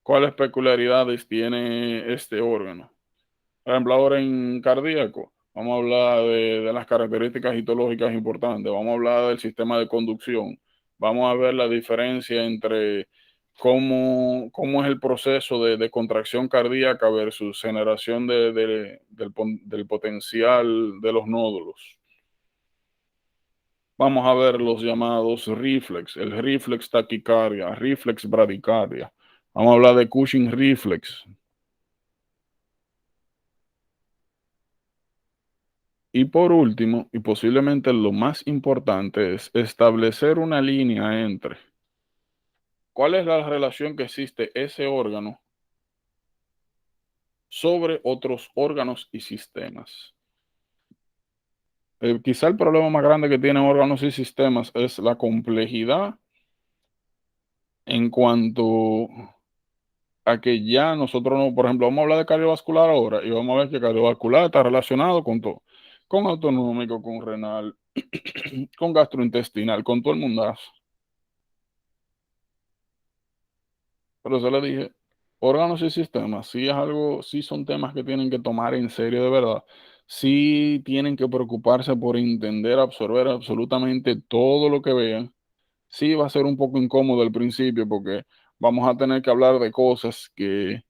S1: ¿Cuáles peculiaridades tiene este órgano? Por ejemplo, ahora en cardíaco, vamos a hablar de las características histológicas importantes, vamos a hablar del sistema de conducción, vamos a ver la diferencia entre cómo es el proceso de contracción cardíaca versus generación del potencial de los nódulos. Vamos a ver los llamados reflex, el reflex taquicardia, reflex bradicardia. Vamos a hablar de Cushing reflex. Y por último, y posiblemente lo más importante, es establecer una línea entre cuál es la relación que existe ese órgano sobre otros órganos y sistemas. Quizá el problema más grande que tienen órganos y sistemas es la complejidad en cuanto a que ya nosotros no, por ejemplo, vamos a hablar de cardiovascular ahora y vamos a ver que cardiovascular está relacionado con todo, con autonómico, con renal, con gastrointestinal, con todo el mundazo. Pero se le dije, órganos y sistemas, sí es algo, sí son temas que tienen que tomar en serio de verdad. Sí tienen que preocuparse por entender, absorber absolutamente todo lo que vean. Sí va a ser un poco incómodo al principio porque vamos a tener que hablar de cosas que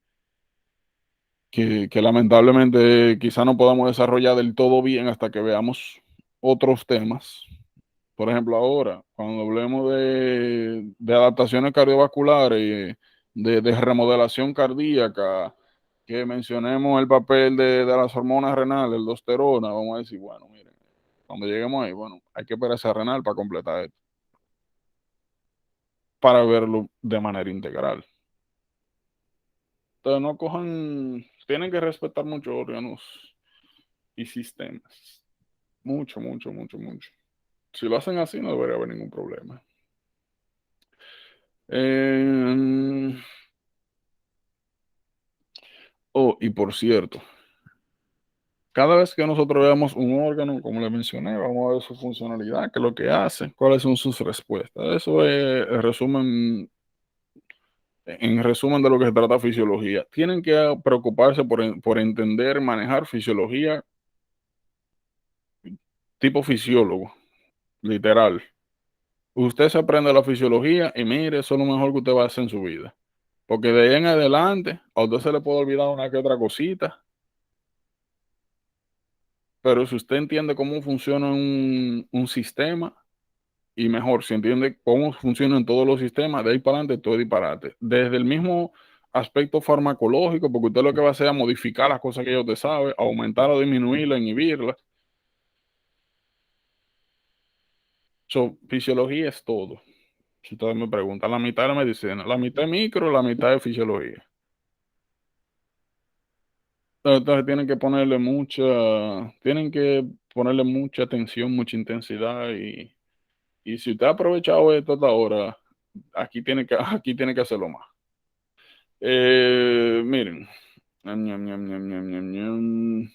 S1: lamentablemente quizá no podamos desarrollar del todo bien hasta que veamos otros temas. Por ejemplo, ahora, cuando hablemos de adaptaciones cardiovasculares, de remodelación cardíaca, que mencionemos el papel de las hormonas renales, el aldosterona, vamos a decir, bueno, miren, cuando lleguemos ahí, bueno, hay que esperar esa renal para completar esto, para verlo de manera integral. Entonces, no cojan, tienen que respetar muchos órganos y sistemas. Mucho, mucho, mucho, mucho. Si lo hacen así, no debería haber ningún problema. Eh, oh, y por cierto, cada vez que nosotros veamos un órgano, como le mencioné, vamos a ver su funcionalidad, qué es lo que hace, cuáles son sus respuestas. Eso es el resumen, en resumen de lo que se trata fisiología. Tienen que preocuparse por entender, manejar fisiología tipo fisiólogo, literal. Usted se aprende la fisiología y mire, eso es lo mejor que usted va a hacer en su vida. Porque de ahí en adelante, a usted se le puede olvidar una que otra cosita, pero si usted entiende cómo funciona un sistema, y mejor, si entiende cómo funcionan todos los sistemas, de ahí para adelante todo es disparate. Desde el mismo aspecto farmacológico, porque usted lo que va a hacer es modificar las cosas que ya usted sabe, aumentar o disminuirlas, inhibirlas. Fisiología es todo. Si ustedes me preguntan, la mitad de la medicina, la mitad es micro, la mitad es fisiología. Entonces tienen que ponerle mucha atención, mucha intensidad y si usted ha aprovechado esto hasta ahora, aquí tiene que hacerlo más. Miren, ñam, ñam, ñam, ñam, ñam, ñam, ñam.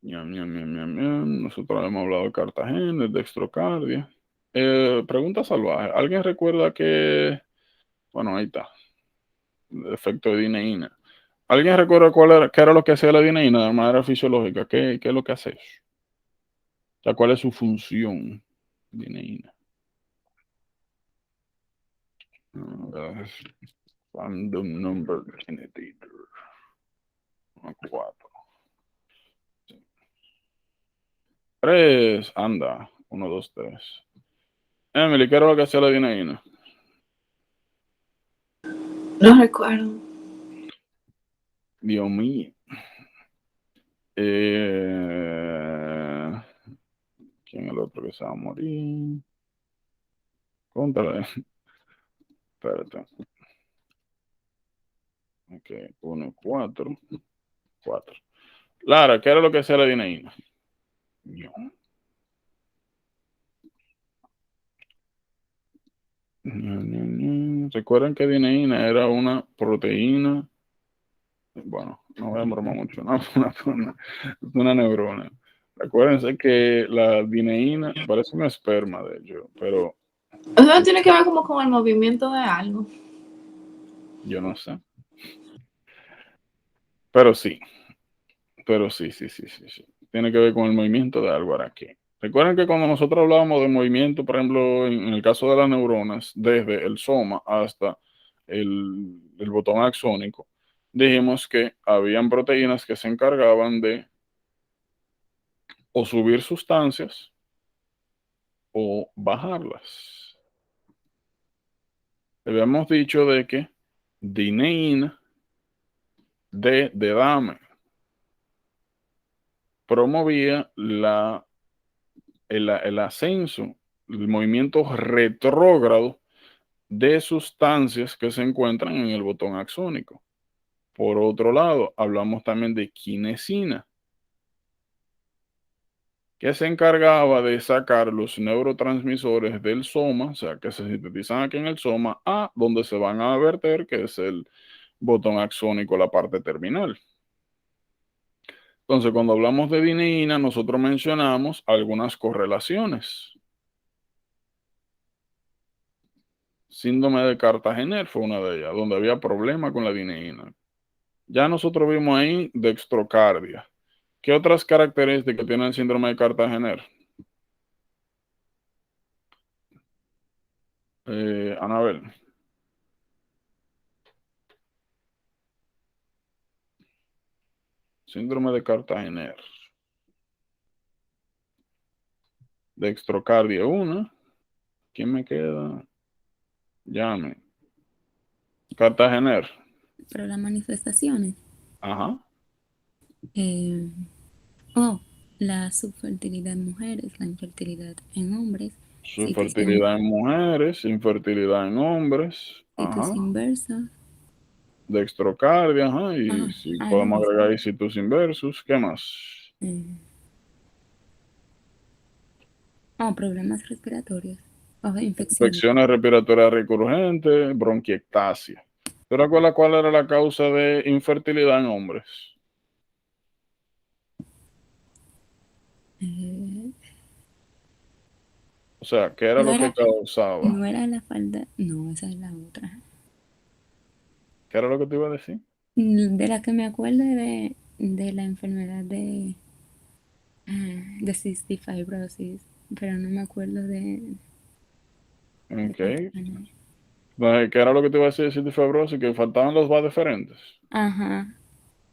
S1: Ñam, ñam, ñam, ñam, ñam. Nosotros hemos hablado de Cartagena, de dextrocardia. Pregunta salvaje. ¿Alguien recuerda bueno, ahí está, el efecto de dineína? ¿Alguien recuerda qué era lo que hacía la dineína de manera fisiológica? ¿Qué es lo que hace eso? O sea, ¿cuál es su función? Dineína. Random number generator. 4. 3, anda. 1, 2, 3. Emily, ¿qué era lo que hacía la dineína?
S2: No recuerdo.
S1: Dios mío. ¿Quién es el otro que se va a morir? Contra. Espérate. Ok, 1, 4. 4. Lara, ¿qué era lo que hacía la dineína? Yo. Recuerden que dineína era una proteína. Bueno, no voy a bromar mucho, no, una neurona. Recuérdense que la dineína parece una esperma, de hecho, pero
S2: Eso tiene que ver como con el movimiento de algo.
S1: yo no sé. Pero sí, sí. Tiene que ver con el movimiento de algo aquí. Recuerden que cuando nosotros hablábamos de movimiento, por ejemplo, en el caso de las neuronas, desde el soma hasta el botón axónico, dijimos que habían proteínas que se encargaban de o subir sustancias o bajarlas. Habíamos dicho de que dineína, de dame, promovía el ascenso, el movimiento retrógrado de sustancias que se encuentran en el botón axónico. Por otro lado, hablamos también de quinesina, que se encargaba de sacar los neurotransmisores del soma, o sea, que se sintetizan aquí en el soma, a donde se van a verter, que es el botón axónico, la parte terminal. Entonces, cuando hablamos de dineína, nosotros mencionamos algunas correlaciones. Síndrome de Cartagener fue una de ellas, donde había problema con la dineína. Ya nosotros vimos ahí dextrocardia. ¿Qué otras características tiene el síndrome de Cartagener? Anabel, síndrome de Cartagener. Dextrocardia una. ¿Quién me queda? Llame. Cartagener.
S3: Pero las manifestaciones,
S1: Ajá.
S3: eh, oh, la subfertilidad en mujeres, la infertilidad en hombres,
S1: Su
S3: citis,
S1: fertilidad en mujeres, infertilidad en hombres.
S3: citis
S1: Ajá.
S3: inversa.
S1: Dextrocardia, ajá. Y si
S3: Algo
S1: podemos
S3: más.
S1: agregar ahí situs inversus. ¿Qué más?
S3: Eh, problemas respiratorios. Infecciones.
S1: Infecciones respiratorias recurrentes, bronquiectasia. ¿Te recuerdas cuál era la causa de infertilidad en hombres?
S3: Eh,
S1: O sea, ¿qué era
S3: no
S1: lo que
S3: era,
S1: causaba?
S3: no era la falda, no, esa es la otra.
S1: ¿Qué era lo que te iba a decir?
S3: De la que me acuerdo de la enfermedad de cystic fibrosis, pero no me acuerdo de
S1: Ok.
S3: Cartagena.
S1: Entonces, ¿qué era lo que te iba a decir de cystic fibrosis? Que faltaban los VAS diferentes.
S3: Ajá.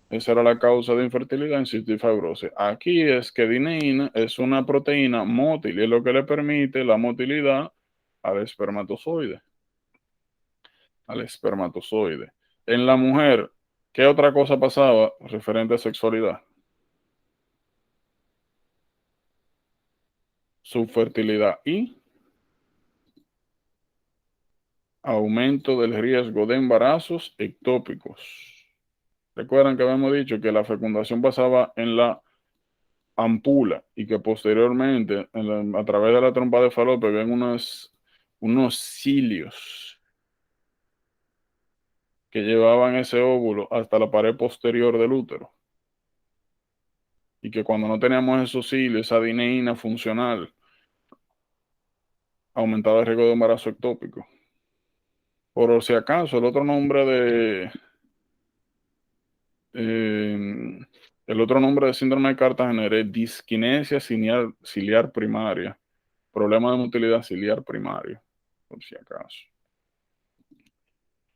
S1: Esa era la causa de infertilidad en cystic fibrosis. Aquí es que dineína es una proteína mótil y es lo que le permite la motilidad al espermatozoide. Al espermatozoide. En la mujer, ¿qué otra cosa pasaba referente a sexualidad? Subfertilidad y aumento del riesgo de embarazos ectópicos. Recuerdan que habíamos dicho que la fecundación pasaba en la ampula y que posteriormente a través de la trompa de Falopio ven unos cilios que llevaban ese óvulo hasta la pared posterior del útero. Y que cuando no teníamos esos cilios, esa dineína funcional, aumentaba el riesgo de embarazo ectópico. Por si acaso, eh, el otro nombre de síndrome de Cartagener es disquinesia ciliar primaria, problema de motilidad ciliar primario, por si acaso.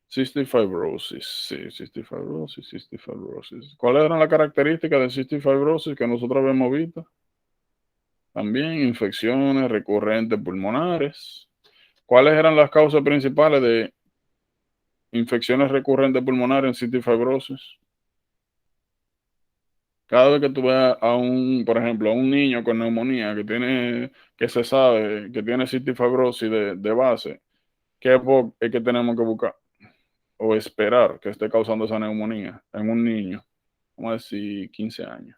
S1: Cystic fibrosis, sí, cystic fibrosis, cystic fibrosis. ¿Cuáles eran las características de cystic fibrosis que nosotros habíamos visto? También infecciones recurrentes pulmonares. ¿Cuáles eran las causas principales de infecciones recurrentes pulmonares en cystic fibrosis? Cada vez que tú veas por ejemplo, a un niño con neumonía que se sabe que tiene cystic fibrosis de base, ¿qué es que tenemos que buscar? O esperar que esté causando esa neumonía en un niño, vamos a decir 15 años.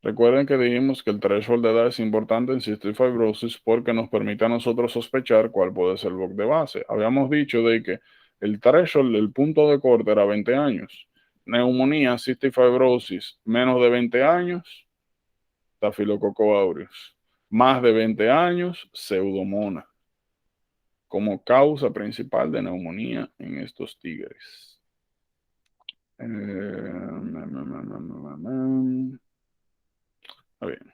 S1: Recuerden que dijimos que el threshold de edad es importante en cystic fibrosis porque nos permite a nosotros sospechar cuál puede ser el BOC de base. Habíamos dicho de que el threshold, el punto de corte era 20 años. Neumonía, cystic fibrosis, menos de 20 años, Staphylococcus aureus. Más de 20 años, Pseudomonas, como causa principal de neumonía en estos tigres. Está bien.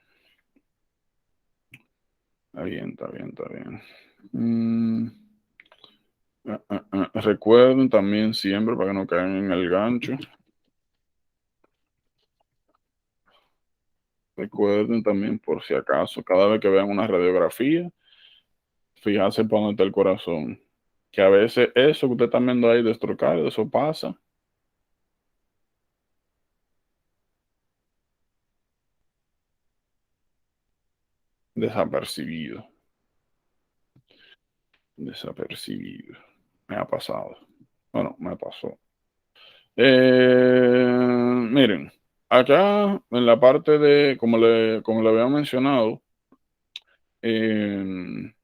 S1: Está bien. Mm, Recuerden también siempre, para que no caigan en el gancho, recuerden también, por si acaso, cada vez que vean una radiografía, fijarse por dónde está el corazón. Que a veces eso que usted está viendo ahí destrocado, eso pasa desapercibido. Desapercibido. Me ha pasado. Bueno, me pasó. Miren, acá en la parte de, como le había mencionado, déjenme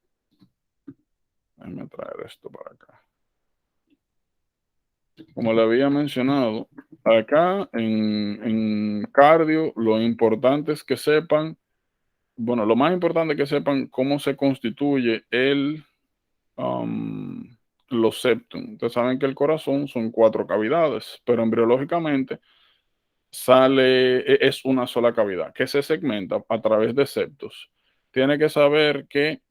S1: traer esto para acá. Como le había mencionado, acá en cardio, lo importante es que sepan, bueno, lo más importante es que sepan cómo se constituye um, los septum. Ustedes saben que el corazón son 4 cavidades, pero embriológicamente es una sola cavidad que se segmenta a través de septos. Tiene que saber que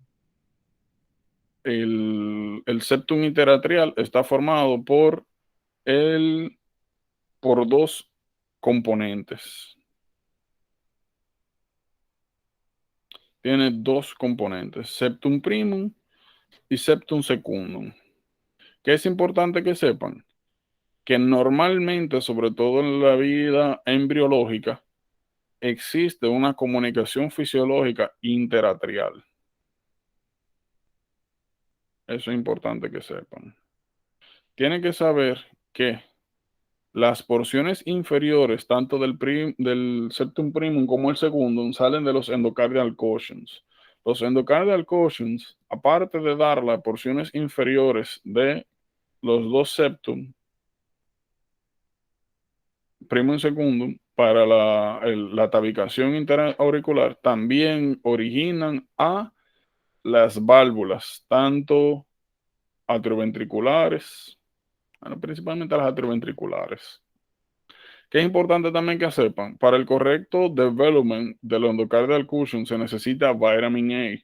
S1: el septum interatrial está formado por 2 componentes. Tiene 2 componentes, septum primum y septum secundum. Que es importante que sepan que normalmente, sobre todo en la vida embriológica, existe una comunicación fisiológica interatrial. Eso es importante que sepan. Tienen que saber que las porciones inferiores, tanto del septum primum como el secundum, salen de los endocardial cushions. Los endocardial cushions, aparte de dar las porciones inferiores de los 2 septum, primum y secundum, para la tabicación interauricular, también originan a las válvulas, tanto atrioventriculares, bueno, principalmente las atrioventriculares. Que es importante también que sepan, para el correcto development del endocardial cushion se necesita vitamin A.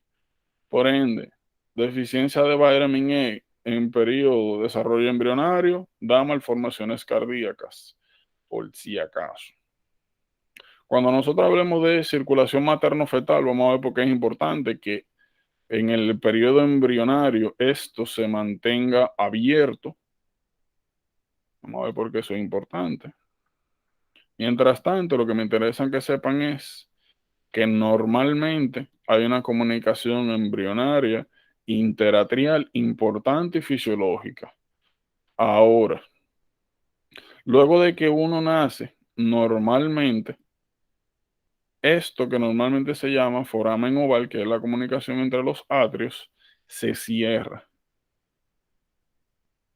S1: Por ende, deficiencia de vitamin A en periodo de desarrollo embrionario da malformaciones cardíacas, por si acaso. Cuando nosotros hablemos de circulación materno-fetal, vamos a ver por qué es importante que en el periodo embrionario esto se mantenga abierto. Vamos a ver por qué eso es importante. Mientras tanto, lo que me interesa que sepan es que normalmente hay una comunicación embrionaria interatrial importante y fisiológica. Ahora, luego de que uno nace, normalmente, esto que normalmente se llama foramen oval, que es la comunicación entre los atrios, se cierra.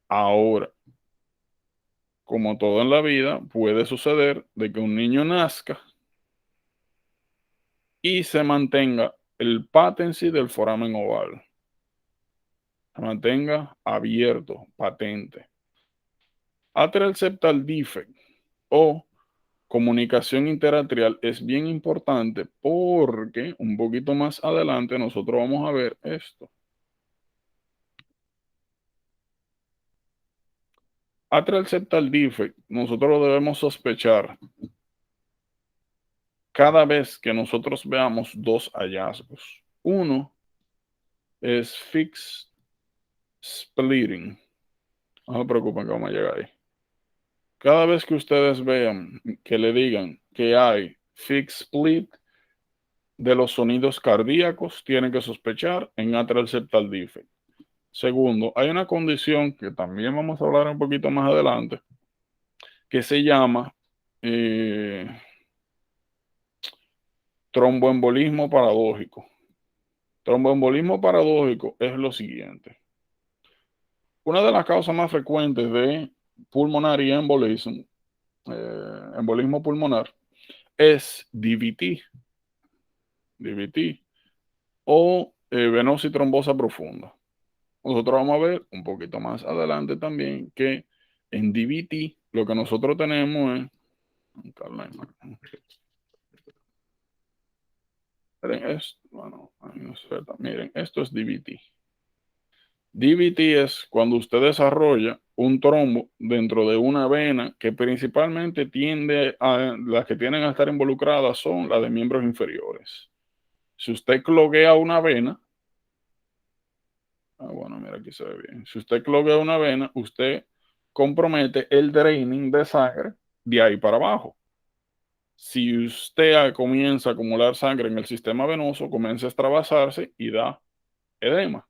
S1: Ahora, como todo en la vida, puede suceder de que un niño nazca y se mantenga el patency del foramen oval. Se mantenga abierto, patente. Atrial septal defect o comunicación interatrial es bien importante porque un poquito más adelante nosotros vamos a ver esto. Atrial septal defect, nosotros lo debemos sospechar cada vez que nosotros veamos 2 hallazgos. Uno es fixed splitting. No se preocupen que vamos a llegar ahí. Cada vez que ustedes vean que le digan que hay fixed split de los sonidos cardíacos, tienen que sospechar en atrial septal defect. Segundo, hay una condición que también vamos a hablar un poquito más adelante, que se llama tromboembolismo paradójico. Tromboembolismo paradójico es lo siguiente. Una de las causas más frecuentes de pulmonary embolism, embolismo pulmonar, es DVT o venosa y trombosa profunda. Nosotros vamos a ver un poquito más adelante también que en DVT lo que nosotros tenemos es... Miren, esto es DVT. DVT es cuando usted desarrolla un trombo dentro de una vena que principalmente tiende a... Las que tienden a estar involucradas son las de miembros inferiores. Si usted cloguea una vena, bueno, mira, aquí se ve bien. Si usted cloguea una vena, usted compromete el draining de sangre de ahí para abajo. Si usted comienza a acumular sangre en el sistema venoso, comienza a extravasarse y da edema.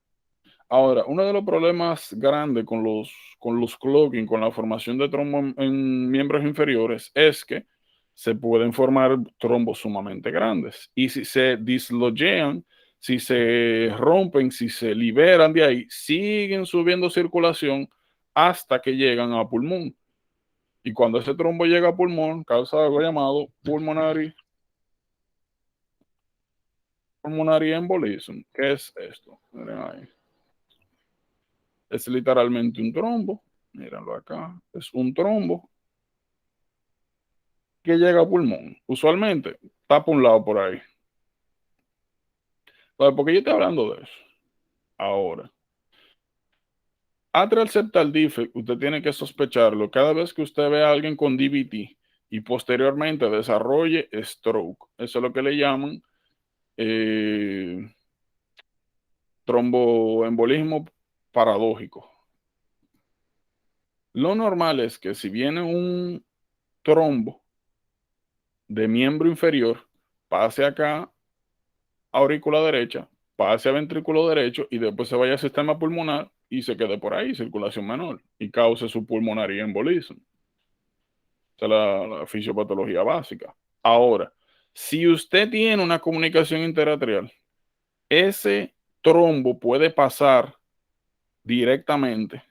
S1: Ahora, uno de los problemas grandes con los clogging, con la formación de trombos en miembros inferiores, es que se pueden formar trombos sumamente grandes. Y si se disloquean, si se rompen, si se liberan de ahí, siguen subiendo circulación hasta que llegan a pulmón. Y cuando ese trombo llega a pulmón, causa algo llamado pulmonary embolism. ¿Qué es esto? Miren ahí. Es literalmente un trombo. Mírenlo acá. Es un trombo que llega a pulmón. Usualmente tapa un lado por ahí. Entonces, ¿por qué yo estoy hablando de eso? Ahora, atrial septal defect, usted tiene que sospecharlo cada vez que usted ve a alguien con DVT y posteriormente desarrolle stroke. Eso es lo que le llaman tromboembolismo paradójico. Lo normal es que si viene un trombo de miembro inferior, pase acá a aurícula derecha, pase a ventrículo derecho y después se vaya al sistema pulmonar y se quede por ahí, circulación menor, y cause su pulmonaria embolismo. Esa es la fisiopatología básica. Ahora, si usted tiene una comunicación interatrial, ese trombo puede pasar directamente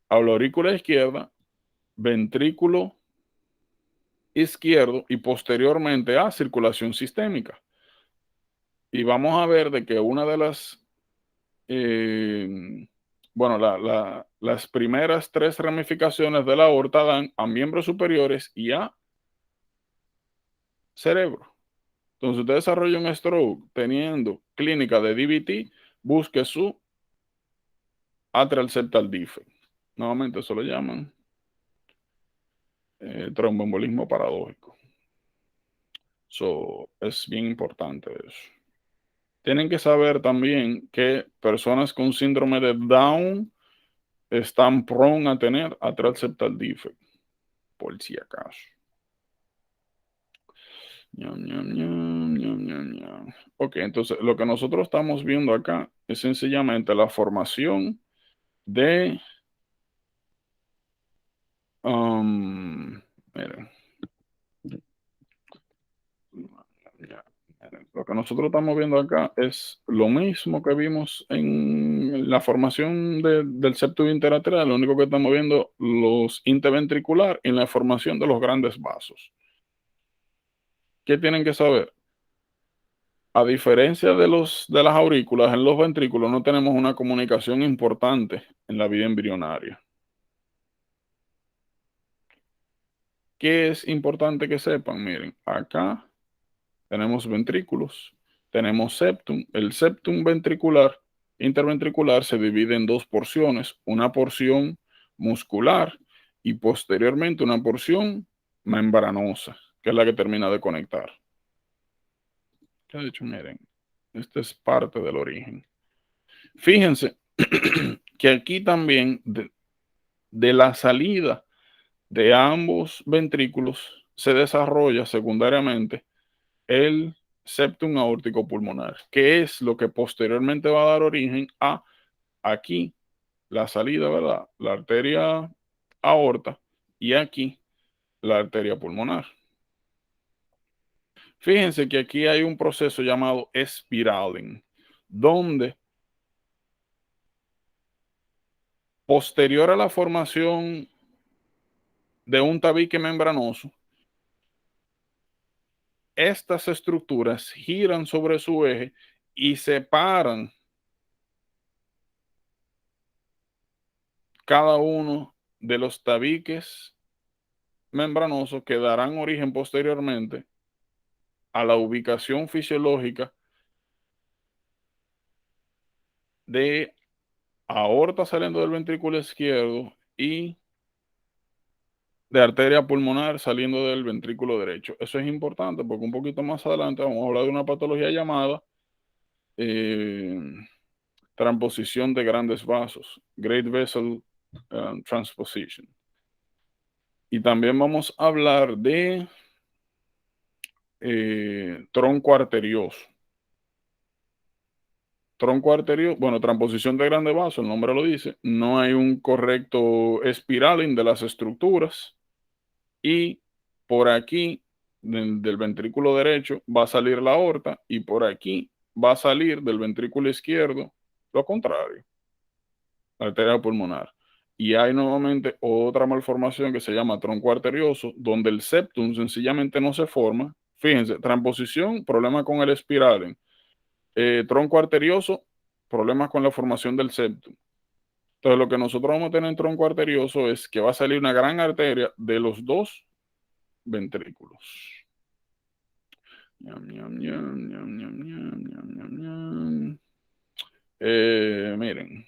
S1: a la aurícula izquierda, ventrículo izquierdo y posteriormente a circulación sistémica. Y vamos a ver de que una de las, bueno, las primeras tres ramificaciones de la aorta dan a miembros superiores y a cerebro. Entonces, usted desarrolla un stroke teniendo clínica de DVT, busque su atrial septal defect. Nuevamente, eso lo llaman tromboembolismo paradójico. Es bien importante eso. Tienen que saber también que personas con síndrome de Down están prone a tener atrial septal defect, por si acaso. Ok, entonces lo que nosotros estamos viendo acá es sencillamente la formación de, miren, lo que nosotros estamos viendo acá es lo mismo que vimos en la formación del septum interatrial, lo único que estamos viendo los interventricular en la formación de los grandes vasos. ¿Qué tienen que saber? A diferencia de las aurículas, en los ventrículos no tenemos una comunicación importante en la vida embrionaria. ¿Qué es importante que sepan? Miren, acá tenemos ventrículos, tenemos septum. El septum ventricular, interventricular, se divide en dos porciones, una porción muscular y posteriormente una porción membranosa, que es la que termina de conectar. De hecho, miren, este es parte del origen. Fíjense que aquí también de la salida de ambos ventrículos se desarrolla secundariamente el septum aórtico pulmonar, que es lo que posteriormente va a dar origen a aquí la salida, ¿verdad? La arteria aorta y aquí la arteria pulmonar. Fíjense que aquí hay un proceso llamado spiraling, donde posterior a la formación de un tabique membranoso, estas estructuras giran sobre su eje y separan cada uno de los tabiques membranosos que darán origen posteriormente a la ubicación fisiológica de aorta saliendo del ventrículo izquierdo y de arteria pulmonar saliendo del ventrículo derecho. Eso es importante porque un poquito más adelante vamos a hablar de una patología llamada eh, transposición de grandes vasos, Great Vessel Transposition. Y también vamos a hablar de tronco arterioso. Tronco arterioso, bueno, transposición de grande vaso, el nombre lo dice, no hay un correcto espiraling de las estructuras y por aquí del ventrículo derecho va a salir la aorta y por aquí va a salir del ventrículo izquierdo lo contrario, la arteria pulmonar. Y hay nuevamente otra malformación que se llama tronco arterioso, donde el septum sencillamente no se forma. Fíjense, transposición, problema con el espiraling. Tronco arterioso, problemas con la formación del septum. Entonces, lo que nosotros vamos a tener en tronco arterioso es que va a salir una gran arteria de los dos ventrículos. Miren.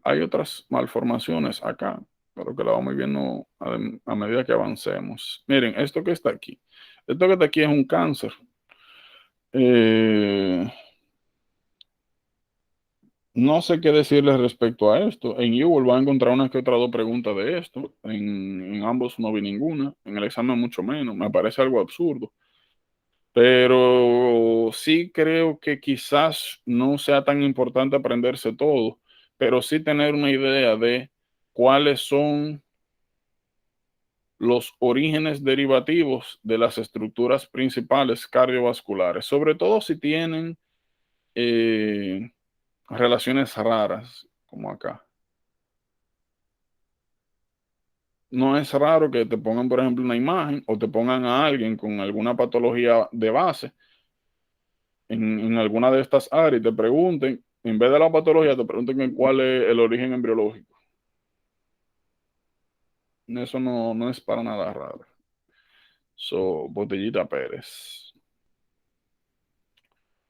S1: Hay otras malformaciones acá, pero que la vamos viendo a medida que avancemos. Miren, esto que está aquí. Esto que está aquí es un cáncer. No sé qué decirles respecto a esto. En Google va a encontrar una que otra dos preguntas de esto. En ambos no vi ninguna. En el examen mucho menos. Me parece algo absurdo. Pero sí creo que quizás no sea tan importante aprenderse todo, pero sí tener una idea de cuáles son los orígenes derivativos de las estructuras principales cardiovasculares, sobre todo si tienen relaciones raras, como acá. No es raro que te pongan, por ejemplo, una imagen o te pongan a alguien con alguna patología de base en alguna de estas áreas y te pregunten, en vez de la patología, te pregunten en cuál es el origen embriológico. Eso no es para nada raro. Botellita Pérez.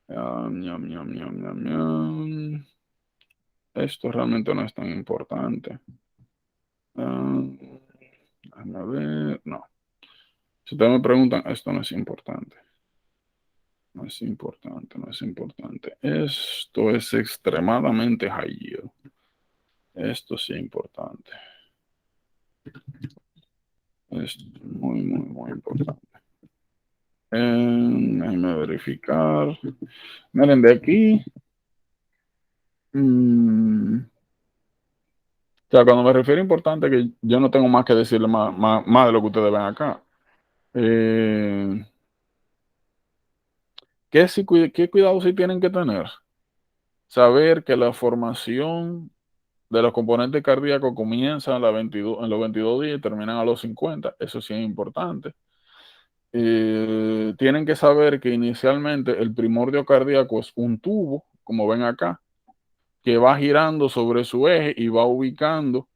S1: Ñam, ñam, ñam, ñam, ñam. Esto realmente no es tan importante. A ver, no. Si ustedes me preguntan, esto no es importante. No es importante, no es importante. Esto es extremadamente high. Esto sí es importante. Es muy, muy, muy importante. Déjenme verificar. Miren, de aquí. O sea, cuando me refiero a importante, que yo no tengo más que decirle más de lo que ustedes ven acá. ¿Qué cuidado sí tienen que tener? Saber que la formación de los componentes cardíacos comienza en los 22 días y terminan a los 50. Eso sí es importante. Tienen que saber que inicialmente el primordio cardíaco es un tubo, como ven acá, que va girando sobre su eje y va ubicando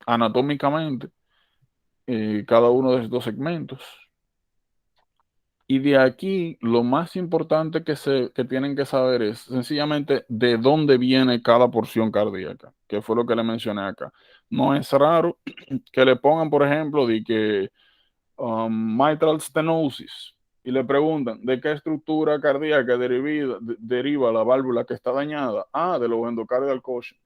S1: anatómicamente cada uno de estos segmentos. Y de aquí, lo más importante que tienen que saber es sencillamente de dónde viene cada porción cardíaca, que fue lo que le mencioné acá. No es raro que le pongan, por ejemplo, de que mitral stenosis y le preguntan de qué estructura cardíaca deriva la válvula que está dañada. Ah, de los endocardial cushions.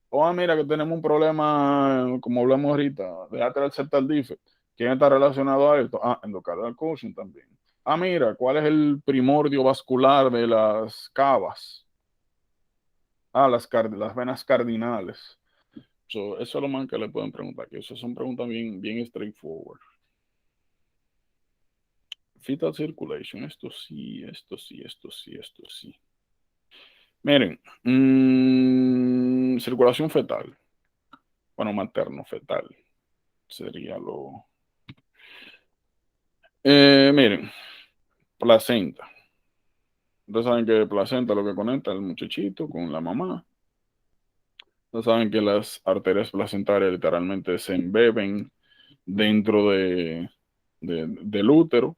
S1: O mira que tenemos un problema, como hablamos ahorita, de atrial septal defect. ¿Quién está relacionado a esto? Ah, endocardial cushion también. Ah, mira, ¿cuál es el primordio vascular de las cavas? Ah, las venas cardinales. Eso es lo más que le pueden preguntar aquí. Eso son preguntas bien, bien straightforward. Fetal circulation, esto sí, esto sí, esto sí, esto sí. Miren, circulación fetal. Bueno, materno fetal sería lo. Miren, placenta. Ustedes saben que placenta es lo que conecta al muchachito con la mamá. Ustedes saben que las arterias placentarias literalmente se embeben dentro del útero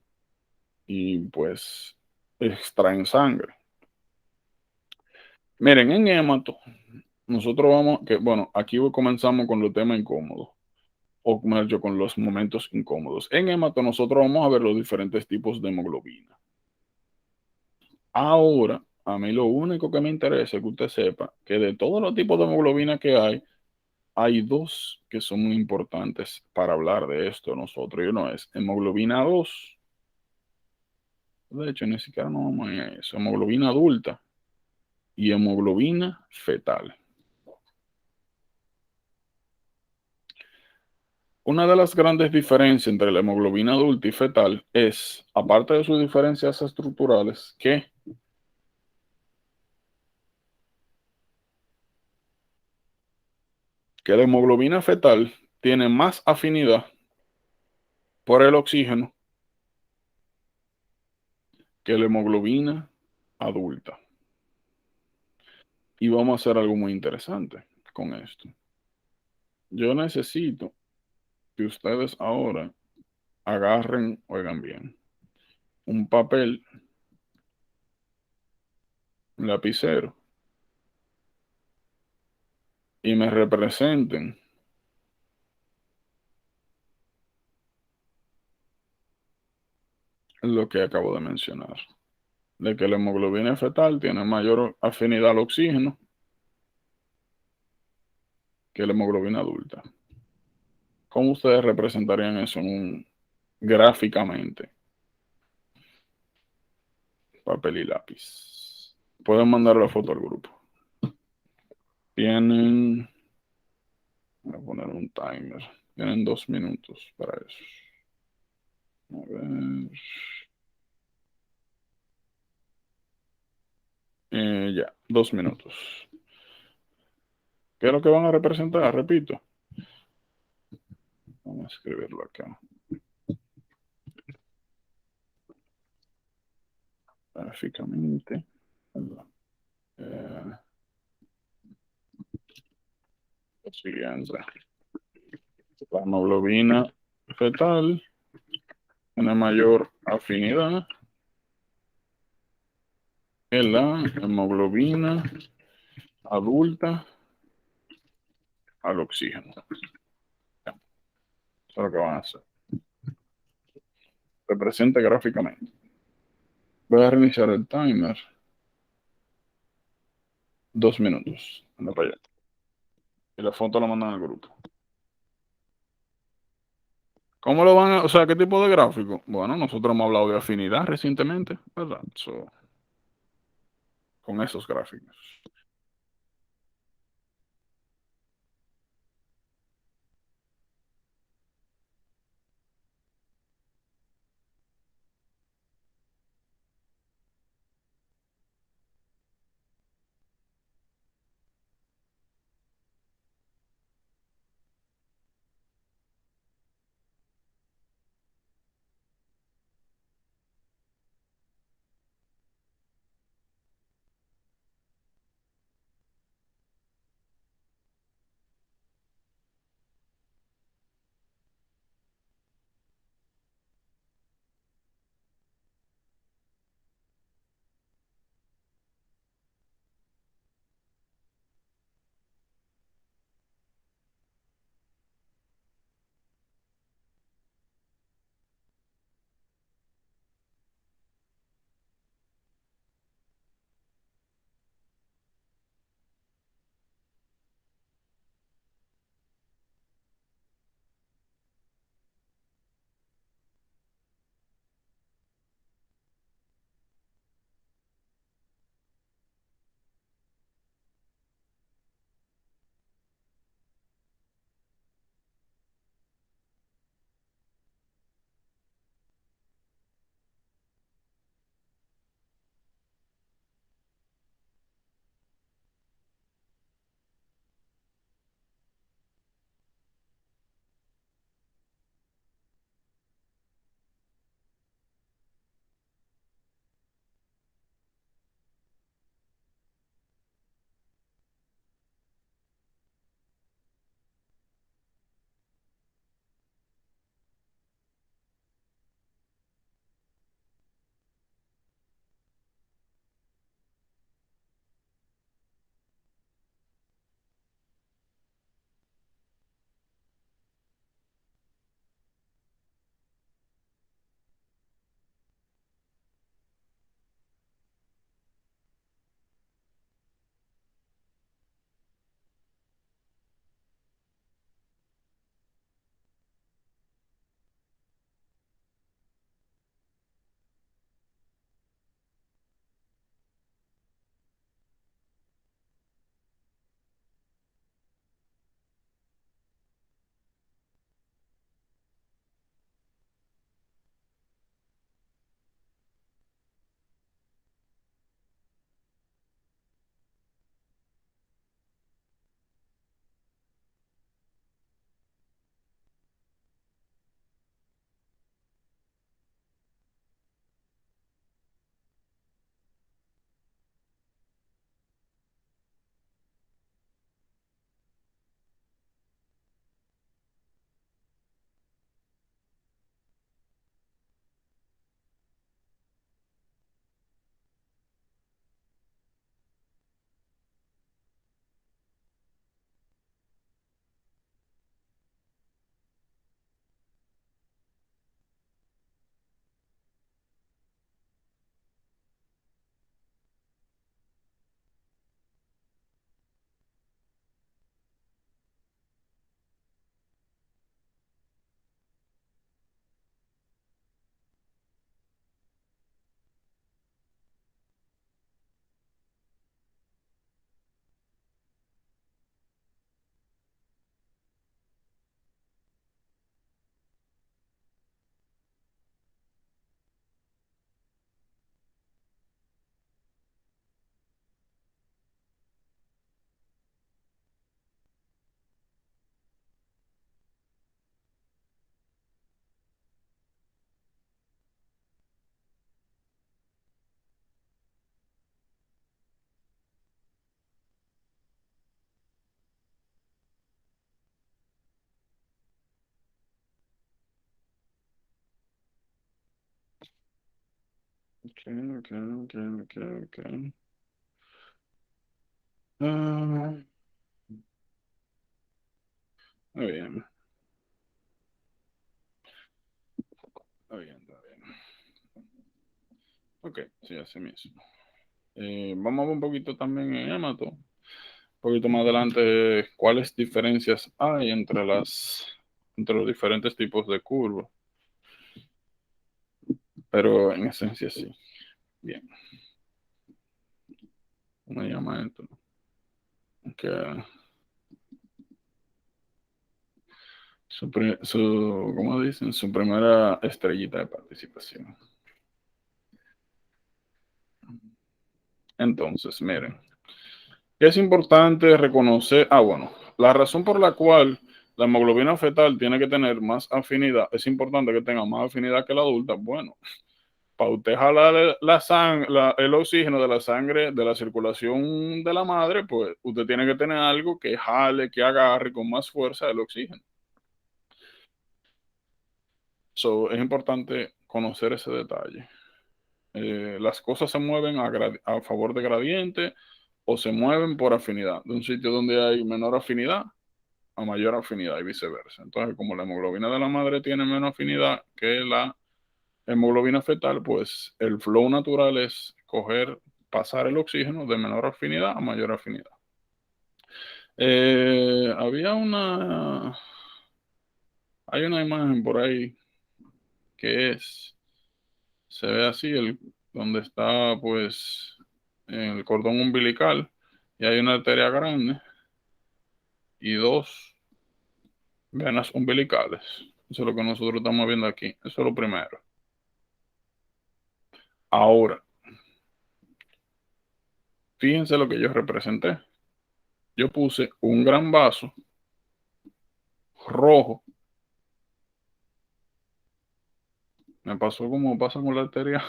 S1: y pues extraen sangre. Miren, en hémato, nosotros vamos, que bueno, aquí comenzamos con los temas incómodos, o mejor dicho, con los momentos incómodos. En hémato nosotros vamos a ver los diferentes tipos de hemoglobina. Ahora, a mí lo único que me interesa es que usted sepa que de todos los tipos de hemoglobina que hay dos que son muy importantes para hablar de esto nosotros. Y uno es hemoglobina 2. De hecho, ni siquiera no vamos a ir a eso. Hemoglobina adulta y hemoglobina fetal. Una de las grandes diferencias entre la hemoglobina adulta y fetal es, aparte de sus diferencias estructurales, que la hemoglobina fetal tiene más afinidad por el oxígeno que la hemoglobina adulta. Y vamos a hacer algo muy interesante con esto. Yo necesito que ustedes ahora agarren, oigan bien, un papel, un lapicero y me representen lo que acabo de mencionar. De que la hemoglobina fetal tiene mayor afinidad al oxígeno que la hemoglobina adulta. ¿Cómo ustedes representarían eso gráficamente? Papel y lápiz. Pueden mandar la foto al grupo. Tienen, voy a poner un timer. Tienen 2 minutos para eso. A ver. Ya, 2 minutos. ¿Qué es lo que van a representar? Repito. Vamos a escribirlo acá. Gráficamente. Lo siguiente. La hemoglobina fetal tiene mayor afinidad que la hemoglobina adulta al oxígeno. Eso es lo que van a hacer. Representa gráficamente. Voy a reiniciar el timer. 2 minutos. Anda para allá. Y la foto la mandan al grupo. ¿Cómo lo van a, o sea, qué tipo de gráfico? Bueno, nosotros hemos hablado de afinidad recientemente, ¿verdad? Con esos gráficos. Ok. Ah, muy bien, está bien. Ok, sí, así mismo. Vamos a ver un poquito también en Yamato, un poquito más adelante, cuáles diferencias hay entre los diferentes tipos de curvas, pero en esencia sí. Bien, una llama esto, que ¿cómo dicen? Su primera estrellita de participación. Entonces, miren, es importante reconocer, bueno, la razón por la cual la hemoglobina fetal tiene que tener más afinidad, es importante que tenga más afinidad que la adulta. Bueno, para usted jalar el oxígeno de la sangre, de la circulación de la madre, pues usted tiene que tener algo que jale, que agarre con más fuerza el oxígeno. So, es importante conocer ese detalle. Las cosas se mueven a favor de gradiente o se mueven por afinidad, de un sitio donde hay menor afinidad a mayor afinidad y viceversa. Entonces, como la hemoglobina de la madre tiene menos afinidad que la hemoglobina fetal, pues el flow natural es pasar el oxígeno de menor afinidad a mayor afinidad. Había hay una imagen por ahí que se ve así, donde está pues el cordón umbilical y hay una arteria grande y dos venas umbilicales. Eso es lo que nosotros estamos viendo aquí. Eso es lo primero. Ahora, fíjense lo que yo representé. Yo puse un gran vaso rojo. Me pasó como pasa con la arteria,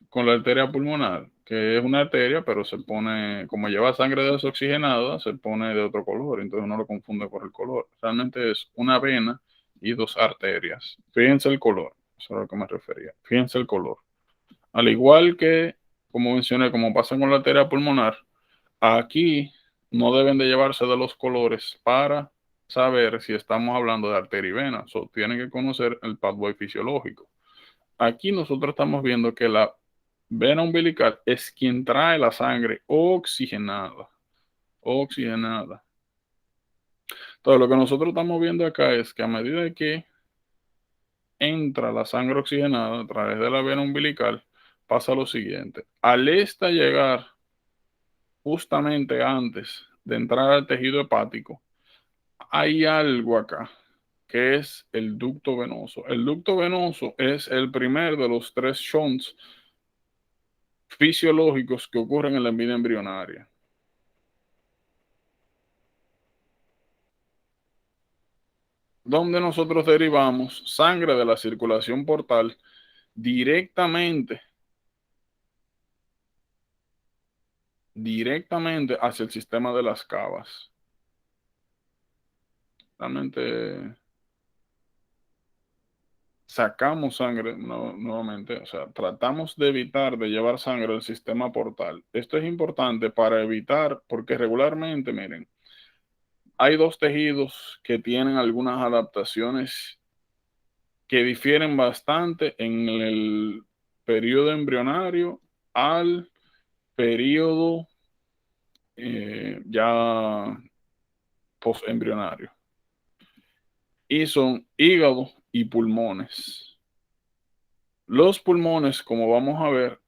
S1: con la arteria pulmonar, que es una arteria, pero se pone, como lleva sangre desoxigenada, se pone de otro color, entonces uno lo confunde por el color. Realmente es una vena y dos arterias. Fíjense el color, eso es a lo que me refería. Fíjense el color. Al igual que, como mencioné, como pasa con la arteria pulmonar, aquí no deben de llevarse de los colores para saber si estamos hablando de arteria y vena. So, tienen que conocer el pathway fisiológico. Aquí nosotros estamos viendo que la vena umbilical es quien trae la sangre oxigenada. Oxigenada. Entonces, lo que nosotros estamos viendo acá es que a medida que entra la sangre oxigenada a través de la vena umbilical, pasa lo siguiente. Al esta llegar justamente antes de entrar al tejido hepático, hay algo acá que es el ducto venoso. El ducto venoso es el primer de los tres shunts fisiológicos que ocurren en la vida embrionaria. Donde nosotros derivamos sangre de la circulación portal directamente hacia el sistema de las cavas. Realmente sacamos sangre nuevamente, o sea, tratamos de evitar de llevar sangre al sistema portal. Esto es importante para evitar, porque regularmente, miren, hay dos tejidos que tienen algunas adaptaciones que difieren bastante en el periodo embrionario al periodo ya postembrionario. Y son hígado y pulmones. Los pulmones, como vamos a ver,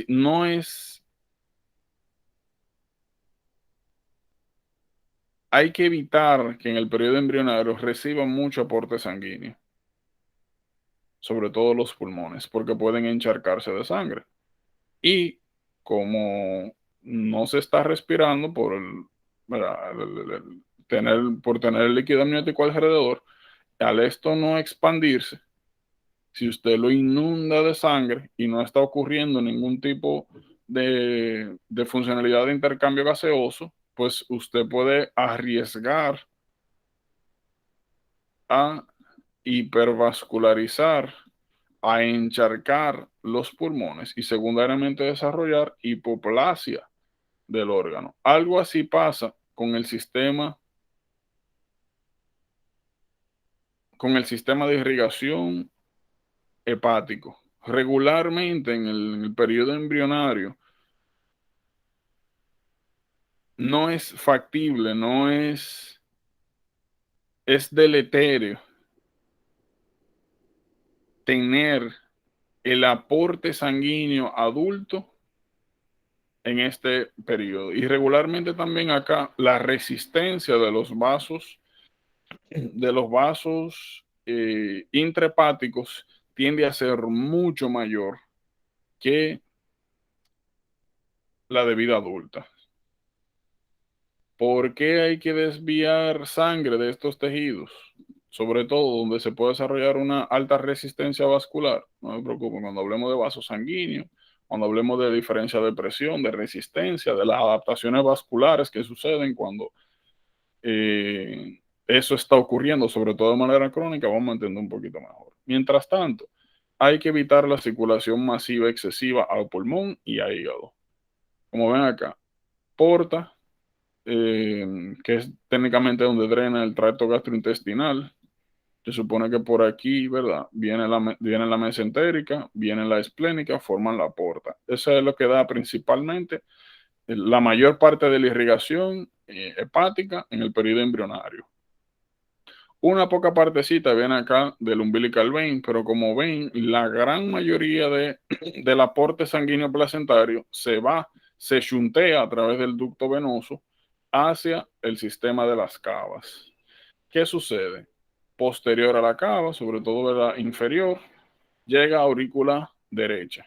S1: no es... Hay que evitar que en el periodo embrionario reciban mucho aporte sanguíneo, sobre todo los pulmones, porque pueden encharcarse de sangre. Y como no se está respirando ¿verdad? Por tener el líquido amniótico alrededor, al esto no expandirse, si usted lo inunda de sangre y no está ocurriendo ningún tipo de funcionalidad de intercambio gaseoso, pues usted puede arriesgar a hipervascularizar a encharcar los pulmones y secundariamente desarrollar hipoplasia del órgano. Algo así pasa con el sistema de irrigación hepático. Regularmente en el periodo embrionario no es factible, es deleterio tener el aporte sanguíneo adulto en este periodo. Y regularmente también acá la resistencia de los vasos intrahepáticos tiende a ser mucho mayor que la de vida adulta. ¿Por qué hay que desviar sangre de estos tejidos? Sobre todo donde se puede desarrollar una alta resistencia vascular. No me preocupen, cuando hablemos de vasos sanguíneos, cuando hablemos de diferencia de presión, de resistencia, de las adaptaciones vasculares que suceden cuando eso está ocurriendo, sobre todo de manera crónica, vamos a entender un poquito mejor. Mientras tanto, hay que evitar la circulación masiva excesiva al pulmón y a hígado. Como ven acá, porta, que es técnicamente donde drena el tracto gastrointestinal. Se supone que por aquí, ¿verdad? Viene la mesentérica, viene la esplénica, forman la porta. Eso es lo que da principalmente la mayor parte de la irrigación hepática en el periodo embrionario. Una poca partecita viene acá del umbilical vein, pero como ven, la gran mayoría del aporte sanguíneo placentario se shuntea a través del ducto venoso hacia el sistema de las cavas. ¿Qué sucede? Posterior a la cava, sobre todo la inferior, llega a aurícula derecha.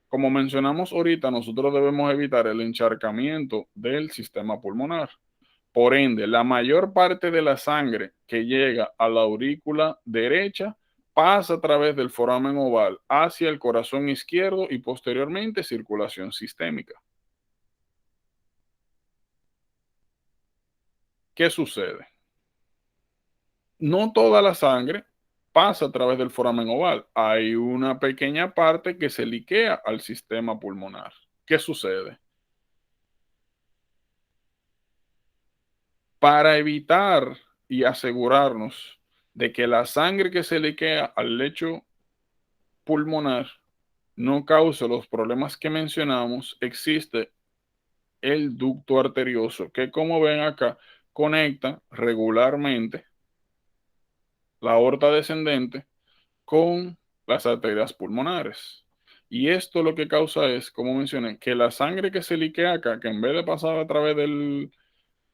S1: Como mencionamos ahorita, nosotros debemos evitar el encharcamiento del sistema pulmonar. Por ende, la mayor parte de la sangre que llega a la aurícula derecha pasa a través del foramen oval hacia el corazón izquierdo y posteriormente circulación sistémica. ¿Qué sucede? No toda la sangre pasa a través del foramen oval. Hay una pequeña parte que se liquea al sistema pulmonar. ¿Qué sucede? Para evitar y asegurarnos de que la sangre que se liquea al lecho pulmonar no cause los problemas que mencionamos, existe el ducto arterioso que, como ven acá, conecta regularmente la aorta descendente con las arterias pulmonares. Y esto lo que causa es, como mencioné, que la sangre que se liquea acá, que en vez de pasar a través del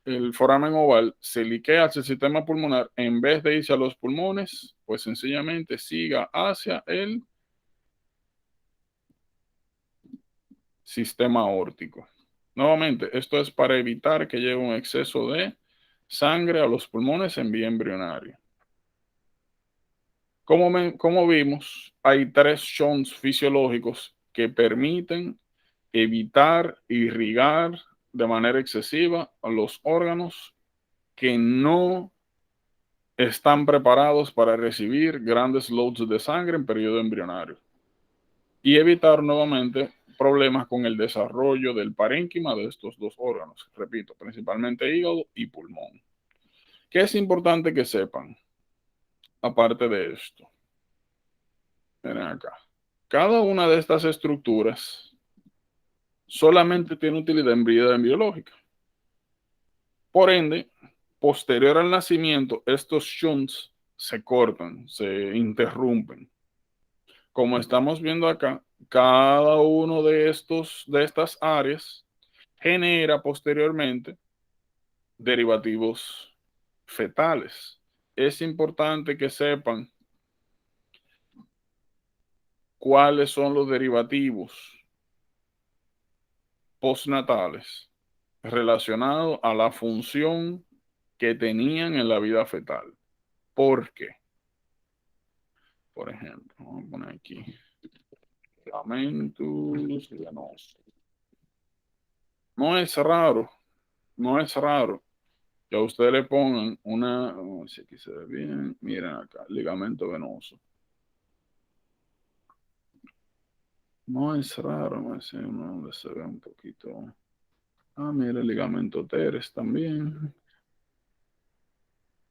S1: el foramen oval, se liquea hacia el sistema pulmonar, en vez de irse a los pulmones, pues sencillamente siga hacia el sistema aórtico. Nuevamente, esto es para evitar que llegue un exceso de sangre a los pulmones en vía embrionaria. Como vimos, hay 3 shunts fisiológicos que permiten evitar irrigar de manera excesiva a los órganos que no están preparados para recibir grandes loads de sangre en periodo embrionario y evitar nuevamente problemas con el desarrollo del parénquima de estos dos órganos, repito, principalmente hígado y pulmón. ¿Qué es importante que sepan? Aparte de esto, miren acá, cada una de estas estructuras solamente tiene utilidad en vida embriológica. Por ende, posterior al nacimiento, estos shunts se cortan, se interrumpen. Como estamos viendo acá, cada uno de estas áreas genera posteriormente derivativos fetales. Es importante que sepan cuáles son los derivativos postnatales relacionados a la función que tenían en la vida fetal. ¿Por qué? Por ejemplo, vamos a poner aquí filamentos venosos. No es raro, no es raro que a usted le pongan una, vamos a ver si aquí se ve bien, miren acá, ligamento venoso. No es raro, no es uno donde se ve un poquito. Ah, mira, el ligamento teres también.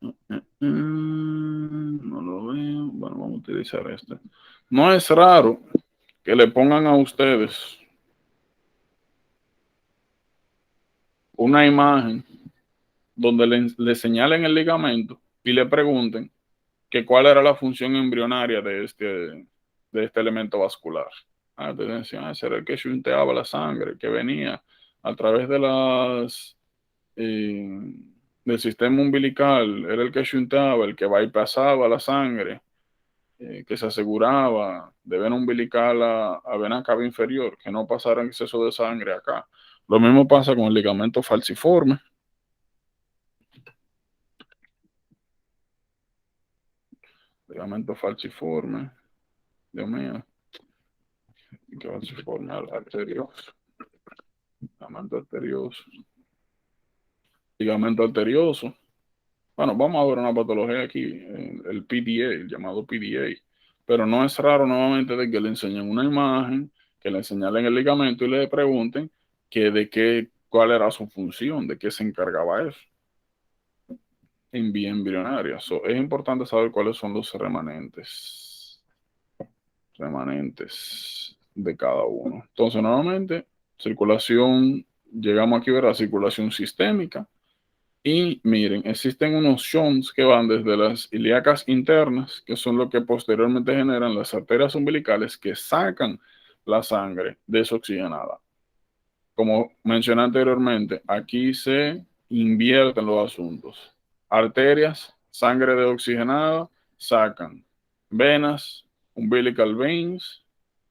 S1: No lo veo. Bueno, vamos a utilizar este. No es raro que le pongan a ustedes una imagen donde le señalen el ligamento y le pregunten que cuál era la función embrionaria de este elemento vascular. Te decían, ese era el que shunteaba la sangre, que venía a través de del sistema umbilical, era el que shunteaba, el que bypassaba la sangre, que se aseguraba de vena umbilical a vena cava inferior, que no pasara exceso de sangre acá. Lo mismo pasa con el ligamento falciforme. Ligamento falciforme, Dios mío, que falciforme arterioso, ligamento arterioso, ligamento arterioso. Bueno, vamos a ver una patología aquí, el PDA, el llamado PDA. Pero no es raro nuevamente de que le enseñen una imagen, que le señalen el ligamento y le pregunten cuál era su función, de qué se encargaba eso en vía embrionaria. Es importante saber cuáles son los remanentes de cada uno. Entonces, nuevamente, circulación, llegamos aquí a ver la circulación sistémica. Y miren, existen unos shunts que van desde las ilíacas internas, que son lo que posteriormente generan las arterias umbilicales que sacan la sangre desoxigenada. Como mencioné anteriormente, aquí se invierten los asuntos. Arterias, sangre desoxigenada, sacan. Venas, umbilical veins,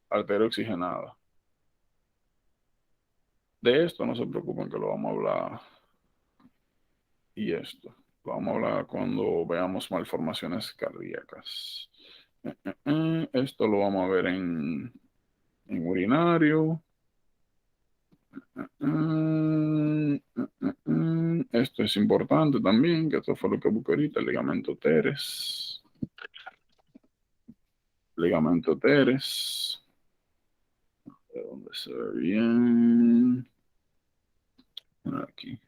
S1: arteria oxigenada. De esto no se preocupen que lo vamos a hablar. Y esto, lo vamos a hablar cuando veamos malformaciones cardíacas. Esto lo vamos a ver en urinario. Esto es importante también, que esto fue lo que busqué ahorita, el ligamento teres. Ligamento teres. ¿De dónde se ve bien? Aquí.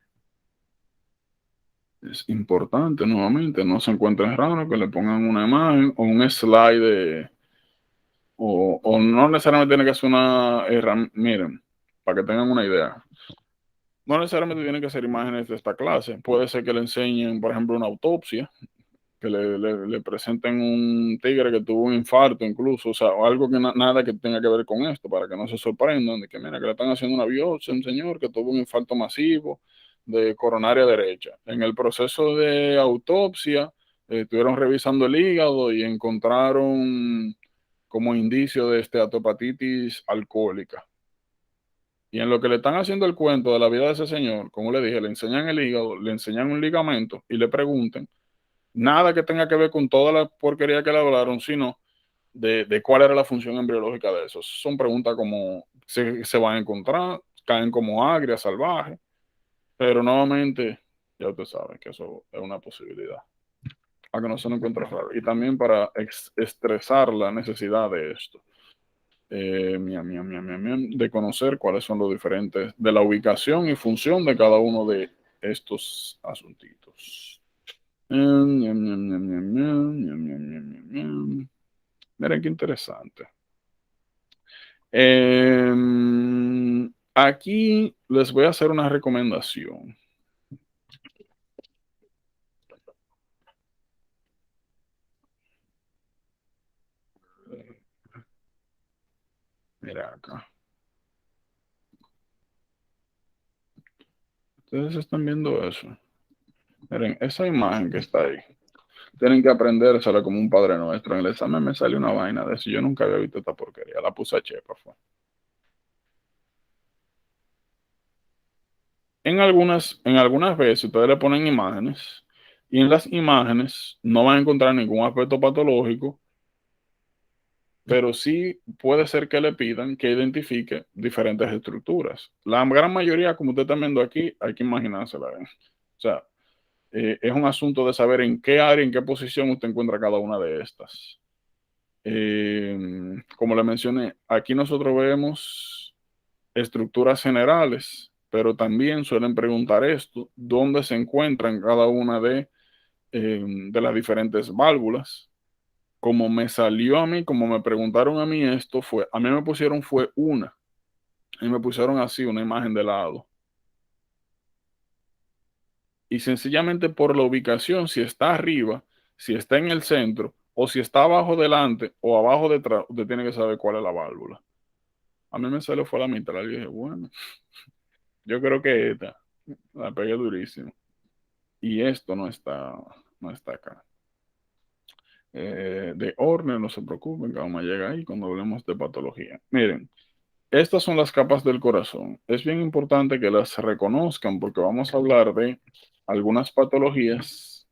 S1: Es importante, nuevamente, no se encuentra raro que le pongan una imagen o un slide o no necesariamente tiene que ser una herramienta. Miren, para que tengan una idea. No necesariamente tiene que ser imágenes de esta clase. Puede ser que le enseñen, por ejemplo, una autopsia, que le presenten un tigre que tuvo un infarto incluso, o sea, o algo que nada que tenga que ver con esto, para que no se sorprendan de que, mira, que le están haciendo una biopsia a un señor que tuvo un infarto masivo de coronaria derecha. En el proceso de autopsia, estuvieron revisando el hígado y encontraron como indicio de esteatopatitis alcohólica. Y en lo que le están haciendo el cuento de la vida de ese señor, como le dije, le enseñan el hígado, le enseñan un ligamento y le pregunten nada que tenga que ver con toda la porquería que le hablaron, sino de cuál era la función embriológica de eso. Son preguntas como se van a encontrar, caen como agrias, salvajes, pero nuevamente ya usted sabe que eso es una posibilidad, a que no se lo encuentre raro. Y también para estresar la necesidad de esto. De conocer cuáles son los diferentes, de la ubicación y función de cada uno de estos asuntitos. Miren qué interesante. Aquí les voy a hacer una recomendación. Mira acá. Ustedes están viendo eso. Miren, esa imagen que está ahí. Tienen que aprendérsela como un padre nuestro. En el examen me sale una vaina de eso. Yo nunca había visto esta porquería. La puse a chepa, fue. En algunas veces ustedes le ponen imágenes y en las imágenes no van a encontrar ningún aspecto patológico, pero sí puede ser que le pidan que identifique diferentes estructuras. La gran mayoría, como usted está viendo aquí, hay que imaginársela. O sea, es un asunto de saber en qué área, en qué posición usted encuentra cada una de estas. Como le mencioné, aquí nosotros vemos estructuras generales, pero también suelen preguntar esto, ¿dónde se encuentran cada una de las diferentes válvulas? Como me salió a mí, como me preguntaron a mí esto, a mí me pusieron fue una, y me pusieron así una imagen de lado. Y sencillamente por la ubicación, si está arriba, si está en el centro, o si está abajo delante o abajo detrás, usted tiene que saber cuál es la válvula. A mí me salió fue la mitad, y dije, bueno, yo creo que esta, la pegué durísimo. Y esto no está acá. De Horner, no se preocupen, que vamos a llegar ahí cuando hablemos de patología. Miren, estas son las capas del corazón. Es bien importante que las reconozcan porque vamos a hablar de algunas patologías,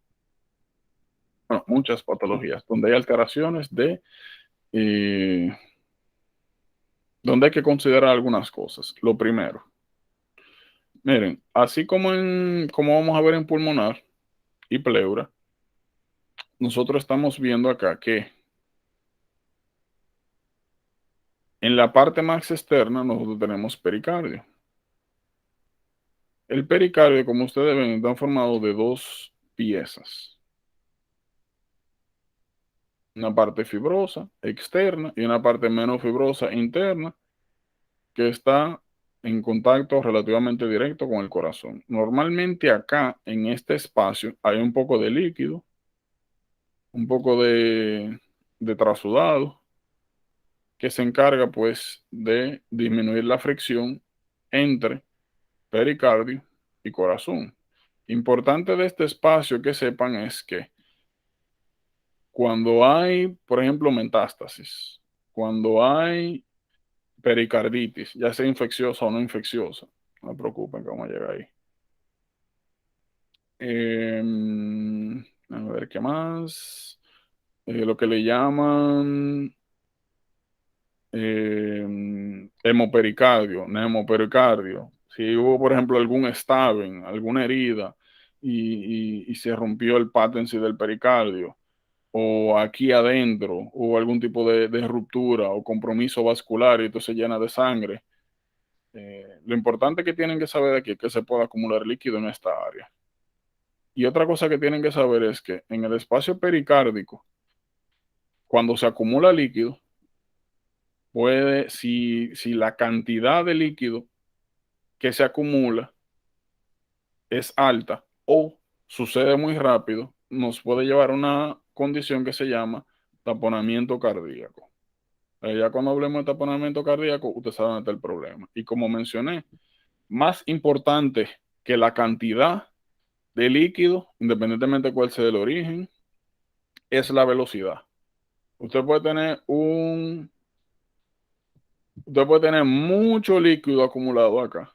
S1: bueno, muchas patologías, donde hay alteraciones eh, donde hay que considerar algunas cosas. Lo primero, miren, así como vamos a ver en pulmonar y pleura, nosotros estamos viendo acá que en la parte más externa nosotros tenemos pericardio. El pericardio, como ustedes ven, está formado de dos piezas. Una parte fibrosa externa y una parte menos fibrosa interna que está en contacto relativamente directo con el corazón. Normalmente acá, en este espacio, hay un poco de líquido, un poco de trasudado, que se encarga pues de disminuir la fricción entre pericardio y corazón. Importante de este espacio que sepan es que cuando hay, por ejemplo, metástasis, cuando hay pericarditis, ya sea infecciosa o no infecciosa, no se preocupen que vamos a llegar ahí. A ver qué más. Lo que le llaman hemopericardio, neumopericardio. Si hubo, por ejemplo, algún estaben, alguna herida y se rompió el pátency del pericardio, o aquí adentro hubo algún tipo de ruptura o compromiso vascular y entonces se llena de sangre. Lo importante que tienen que saber aquí es que se puede acumular líquido en esta área. Y otra cosa que tienen que saber es que en el espacio pericárdico, cuando se acumula líquido, si la cantidad de líquido que se acumula es alta o sucede muy rápido, nos puede llevar a una condición que se llama taponamiento cardíaco. Ya cuando hablemos de taponamiento cardíaco, usted sabe dónde está el problema. Y como mencioné, más importante que la cantidad de líquido, independientemente de cuál sea el origen, es la velocidad. Usted puede tener mucho líquido acumulado acá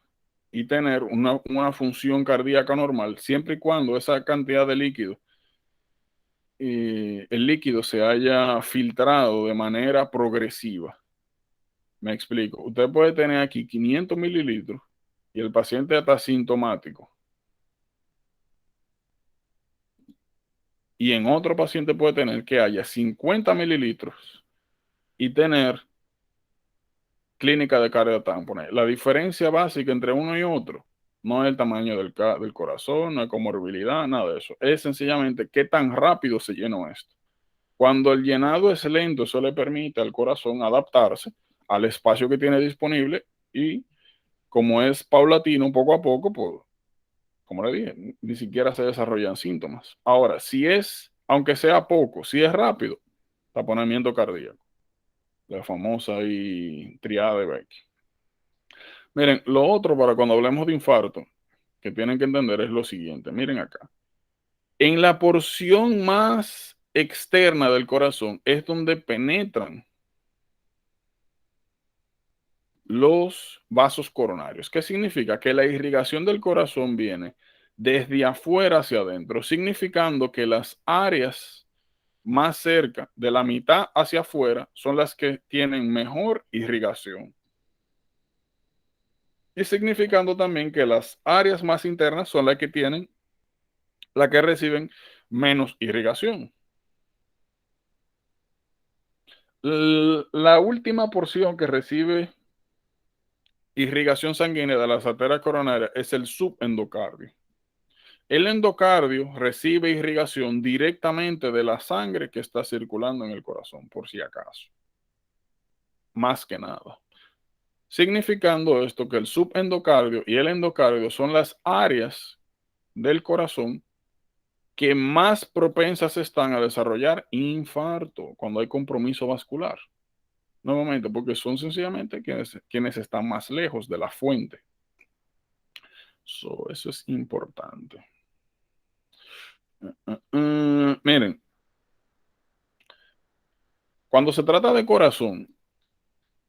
S1: y tener una función cardíaca normal, siempre y cuando esa cantidad de líquido, el líquido se haya filtrado de manera progresiva. Me explico. Usted puede tener aquí 500 mililitros y el paciente está asintomático. Y en otro paciente puede tener que haya 50 mililitros y tener clínica de cardio tampones. La diferencia básica entre uno y otro no es el tamaño del corazón, no es comorbilidad, nada de eso. Es sencillamente qué tan rápido se llenó esto. Cuando el llenado es lento, eso le permite al corazón adaptarse al espacio que tiene disponible y como es paulatino, poco a poco, pues, como le dije, ni siquiera se desarrollan síntomas. Ahora, aunque sea poco, si es rápido, taponamiento cardíaco, la famosa triada de Beck. Miren, lo otro para cuando hablemos de infarto, que tienen que entender es lo siguiente. Miren acá. En la porción más externa del corazón es donde penetran los vasos coronarios. ¿Qué significa? Que la irrigación del corazón viene desde afuera hacia adentro, significando que las áreas más cerca de la mitad hacia afuera son las que tienen mejor irrigación. Y significando también que las áreas más internas son las que reciben menos irrigación. La última porción que recibe irrigación sanguínea de las arterias coronarias es el subendocardio. El endocardio recibe irrigación directamente de la sangre que está circulando en el corazón, por si acaso. Más que nada. Significando esto que el subendocardio y el endocardio son las áreas del corazón que más propensas están a desarrollar infarto cuando hay compromiso vascular. Nuevamente, porque son sencillamente quienes están más lejos de la fuente. Eso es importante. Miren, cuando se trata de corazón,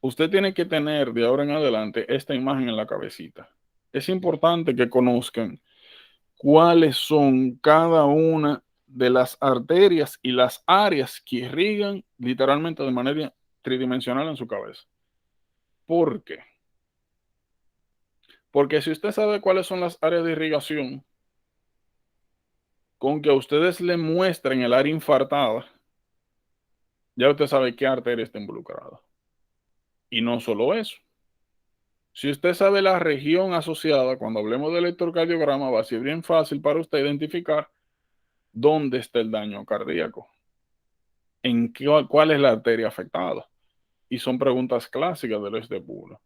S1: usted tiene que tener de ahora en adelante esta imagen en la cabecita. Es importante que conozcan cuáles son cada una de las arterias y las áreas que irrigan literalmente de manera tridimensional en su cabeza. ¿Por qué? Porque si usted sabe cuáles son las áreas de irrigación, con que a ustedes le muestren el área infartada, ya usted sabe qué arteria está involucrada. Y no solo eso. Si usted sabe la región asociada, cuando hablemos del electrocardiograma, va a ser bien fácil para usted identificar dónde está el daño cardíaco, cuál es la arteria afectada. Y son preguntas clásicas del STEP1.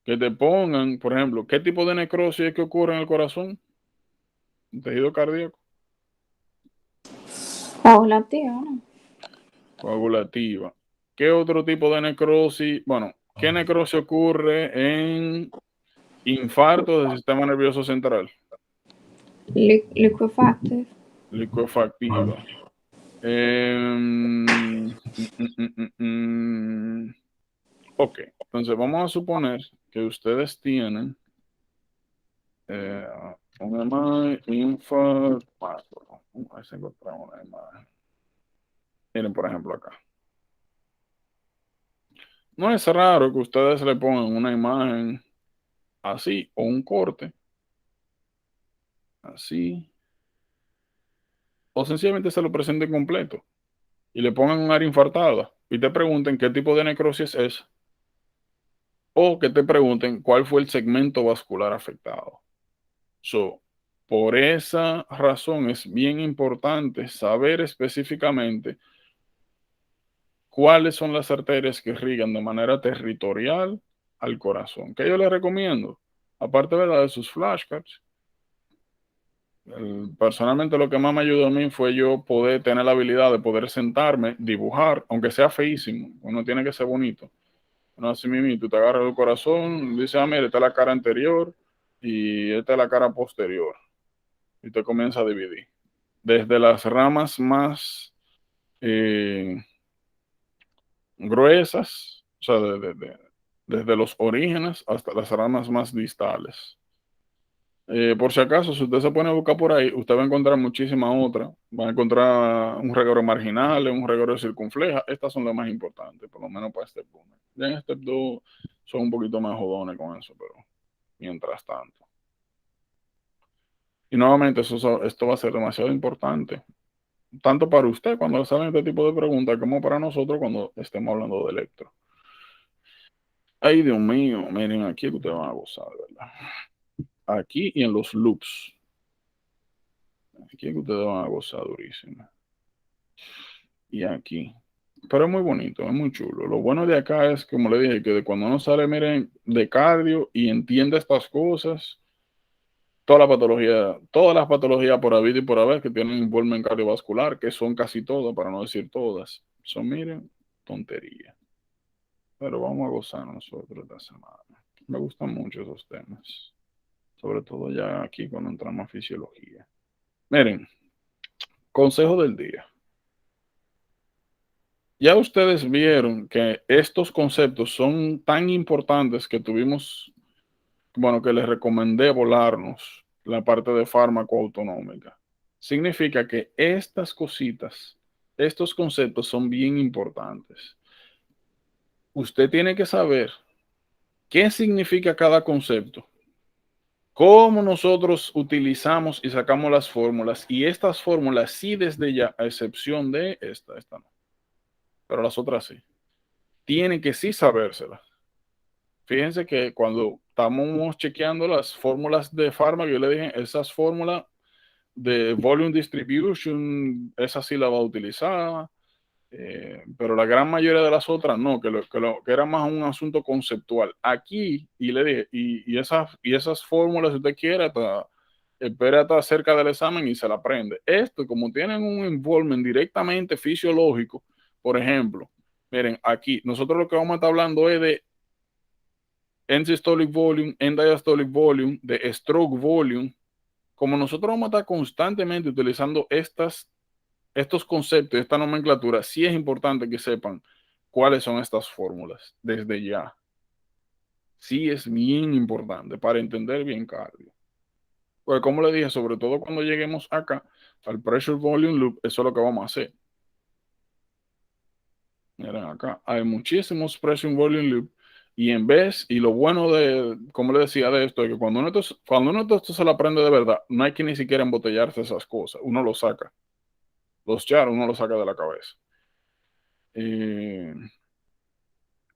S1: Que te pongan, por ejemplo, ¿qué tipo de necrosis es que ocurre en el corazón? ¿Un tejido cardíaco?
S2: Coagulativa, ¿no?
S1: Coagulativa. ¿Qué otro tipo de necrosis? Bueno, ¿qué necrosis ocurre en infarto del sistema nervioso central?
S2: Liquefactive.
S1: Liquefactiva. Ok, entonces vamos a suponer que ustedes tienen una imagen infarto. Vamos a ver si encontramos una imagen. Miren, por ejemplo, acá. No es raro que ustedes le pongan una imagen así o un corte así, o sencillamente se lo presenten completo y le pongan un área infartada y te pregunten qué tipo de necrosis es, o que te pregunten cuál fue el segmento vascular afectado. Por esa razón es bien importante saber específicamente cuáles son las arterias que irrigan de manera territorial al corazón. ¿Qué yo les recomiendo? Aparte, ¿verdad?, de sus flashcards. Personalmente lo que más me ayudó a mí fue yo poder tener la habilidad de poder sentarme, dibujar, aunque sea feísimo, uno tiene que ser bonito. No, así mismo, tú te agarras el corazón, dices, mire, esta es la cara anterior y esta es la cara posterior. Y te comienza a dividir. Desde las ramas más gruesas, o sea, desde los orígenes hasta las ramas más distales. Por si acaso, si usted se pone a buscar por ahí, usted va a encontrar muchísimas otras. Va a encontrar un reguero marginal, un reguero circunfleja. Estas son las más importantes, por lo menos para Step 1. Ya en Step 2 son un poquito más jodones con eso, pero mientras tanto. Y nuevamente, esto va a ser demasiado importante, tanto para usted cuando le salen este tipo de preguntas, como para nosotros cuando estemos hablando de electro. Ay, Dios mío, miren, aquí que ustedes van a gozar, ¿verdad? Aquí y en los loops. Aquí que ustedes van a gozar durísimo. Y aquí. Pero es muy bonito, es muy chulo. Lo bueno de acá es, como le dije, que cuando uno sale, miren, de cardio y entiende estas cosas, todas las patologías por haber y por haber que tienen involumen cardiovascular, que son casi todas, para no decir todas, son, miren, tonterías. Pero vamos a gozar nosotros esta semana. Me gustan mucho esos temas. Sobre todo ya aquí cuando entramos a fisiología. Miren, consejo del día. Ya ustedes vieron que estos conceptos son tan importantes que tuvimos, bueno, que les recomendé volarnos la parte de fármaco autonómica. Significa que estas cositas, estos conceptos son bien importantes. Usted tiene que saber qué significa cada concepto, cómo nosotros utilizamos y sacamos las fórmulas, y estas fórmulas sí desde ya, a excepción de esta no. pero las otras sí. Tienen que sí sabérselas. Fíjense que cuando estamos chequeando las fórmulas de fármaco, yo le dije, esas fórmulas de volume distribution, esa sí la va a utilizar, pero la gran mayoría de las otras no, que era más un asunto conceptual. Aquí, y le dije, y esas fórmulas, si usted quiere, espera hasta cerca del examen y se la aprende. Esto, como tienen un involvement directamente fisiológico, por ejemplo, miren, aquí, nosotros lo que vamos a estar hablando es de end systolic volume, end diastolic volume, de stroke volume. Como nosotros vamos a estar constantemente utilizando estos conceptos, esta nomenclatura, sí es importante que sepan cuáles son estas fórmulas desde ya. Sí es bien importante para entender bien cardio. Pues como le dije, sobre todo cuando lleguemos acá al pressure volume loop, eso es lo que vamos a hacer. Miren acá, hay muchísimos pressure volume loop y lo bueno de, como le decía de esto, es que cuando uno se lo aprende de verdad, no hay que ni siquiera embotellarse esas cosas, uno lo saca. Los char uno lo saca de la cabeza.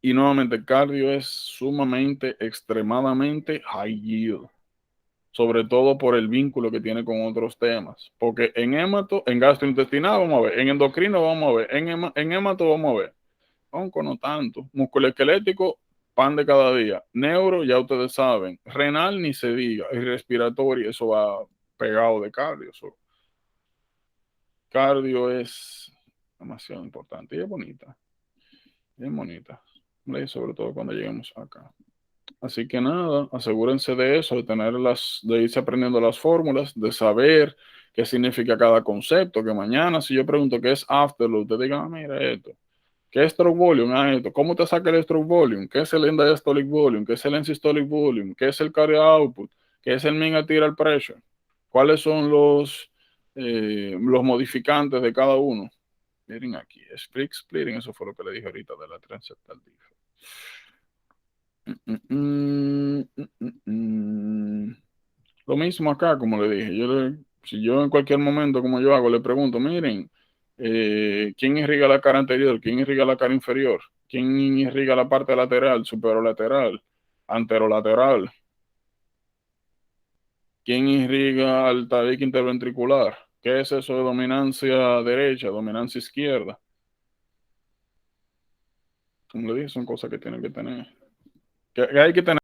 S1: Y nuevamente, el cardio es sumamente, extremadamente high yield, sobre todo por el vínculo que tiene con otros temas. Porque en gastrointestinal vamos a ver, en endocrino vamos a ver, en hemato vamos a ver. Onco no tanto. Músculo esquelético, pan de cada día. Neuro, ya ustedes saben. Renal, ni se diga. Y respiratorio, eso va pegado de cardio. Cardio es demasiado importante y es bonita. Bien bonita. Sobre todo cuando lleguemos acá. Así que nada, asegúrense de eso, de irse aprendiendo las fórmulas, de saber qué significa cada concepto, que mañana si yo pregunto qué es afterload, usted diga, ah, mira esto. ¿Qué es stroke volume? Ah, esto. ¿Cómo te saca el stroke volume? ¿Qué es el end diastolic volume? ¿Qué es el end systolic volume? ¿Qué es el cardiac output? ¿Qué es el mean arterial pressure? ¿Cuáles son los modificantes de cada uno? Miren aquí, split splitting, eso fue lo que le dije ahorita de la transeptal diff. Lo mismo acá, como le dije, si yo en cualquier momento, como yo hago, le pregunto, miren, ¿quién irriga la cara anterior? ¿Quién irriga la cara inferior? ¿Quién irriga la parte lateral, superolateral, anterolateral? ¿Quién irriga el tabique interventricular? ¿Qué es eso de dominancia derecha, dominancia izquierda? Como le dije, son cosas que tienen que tener, que hay que tener.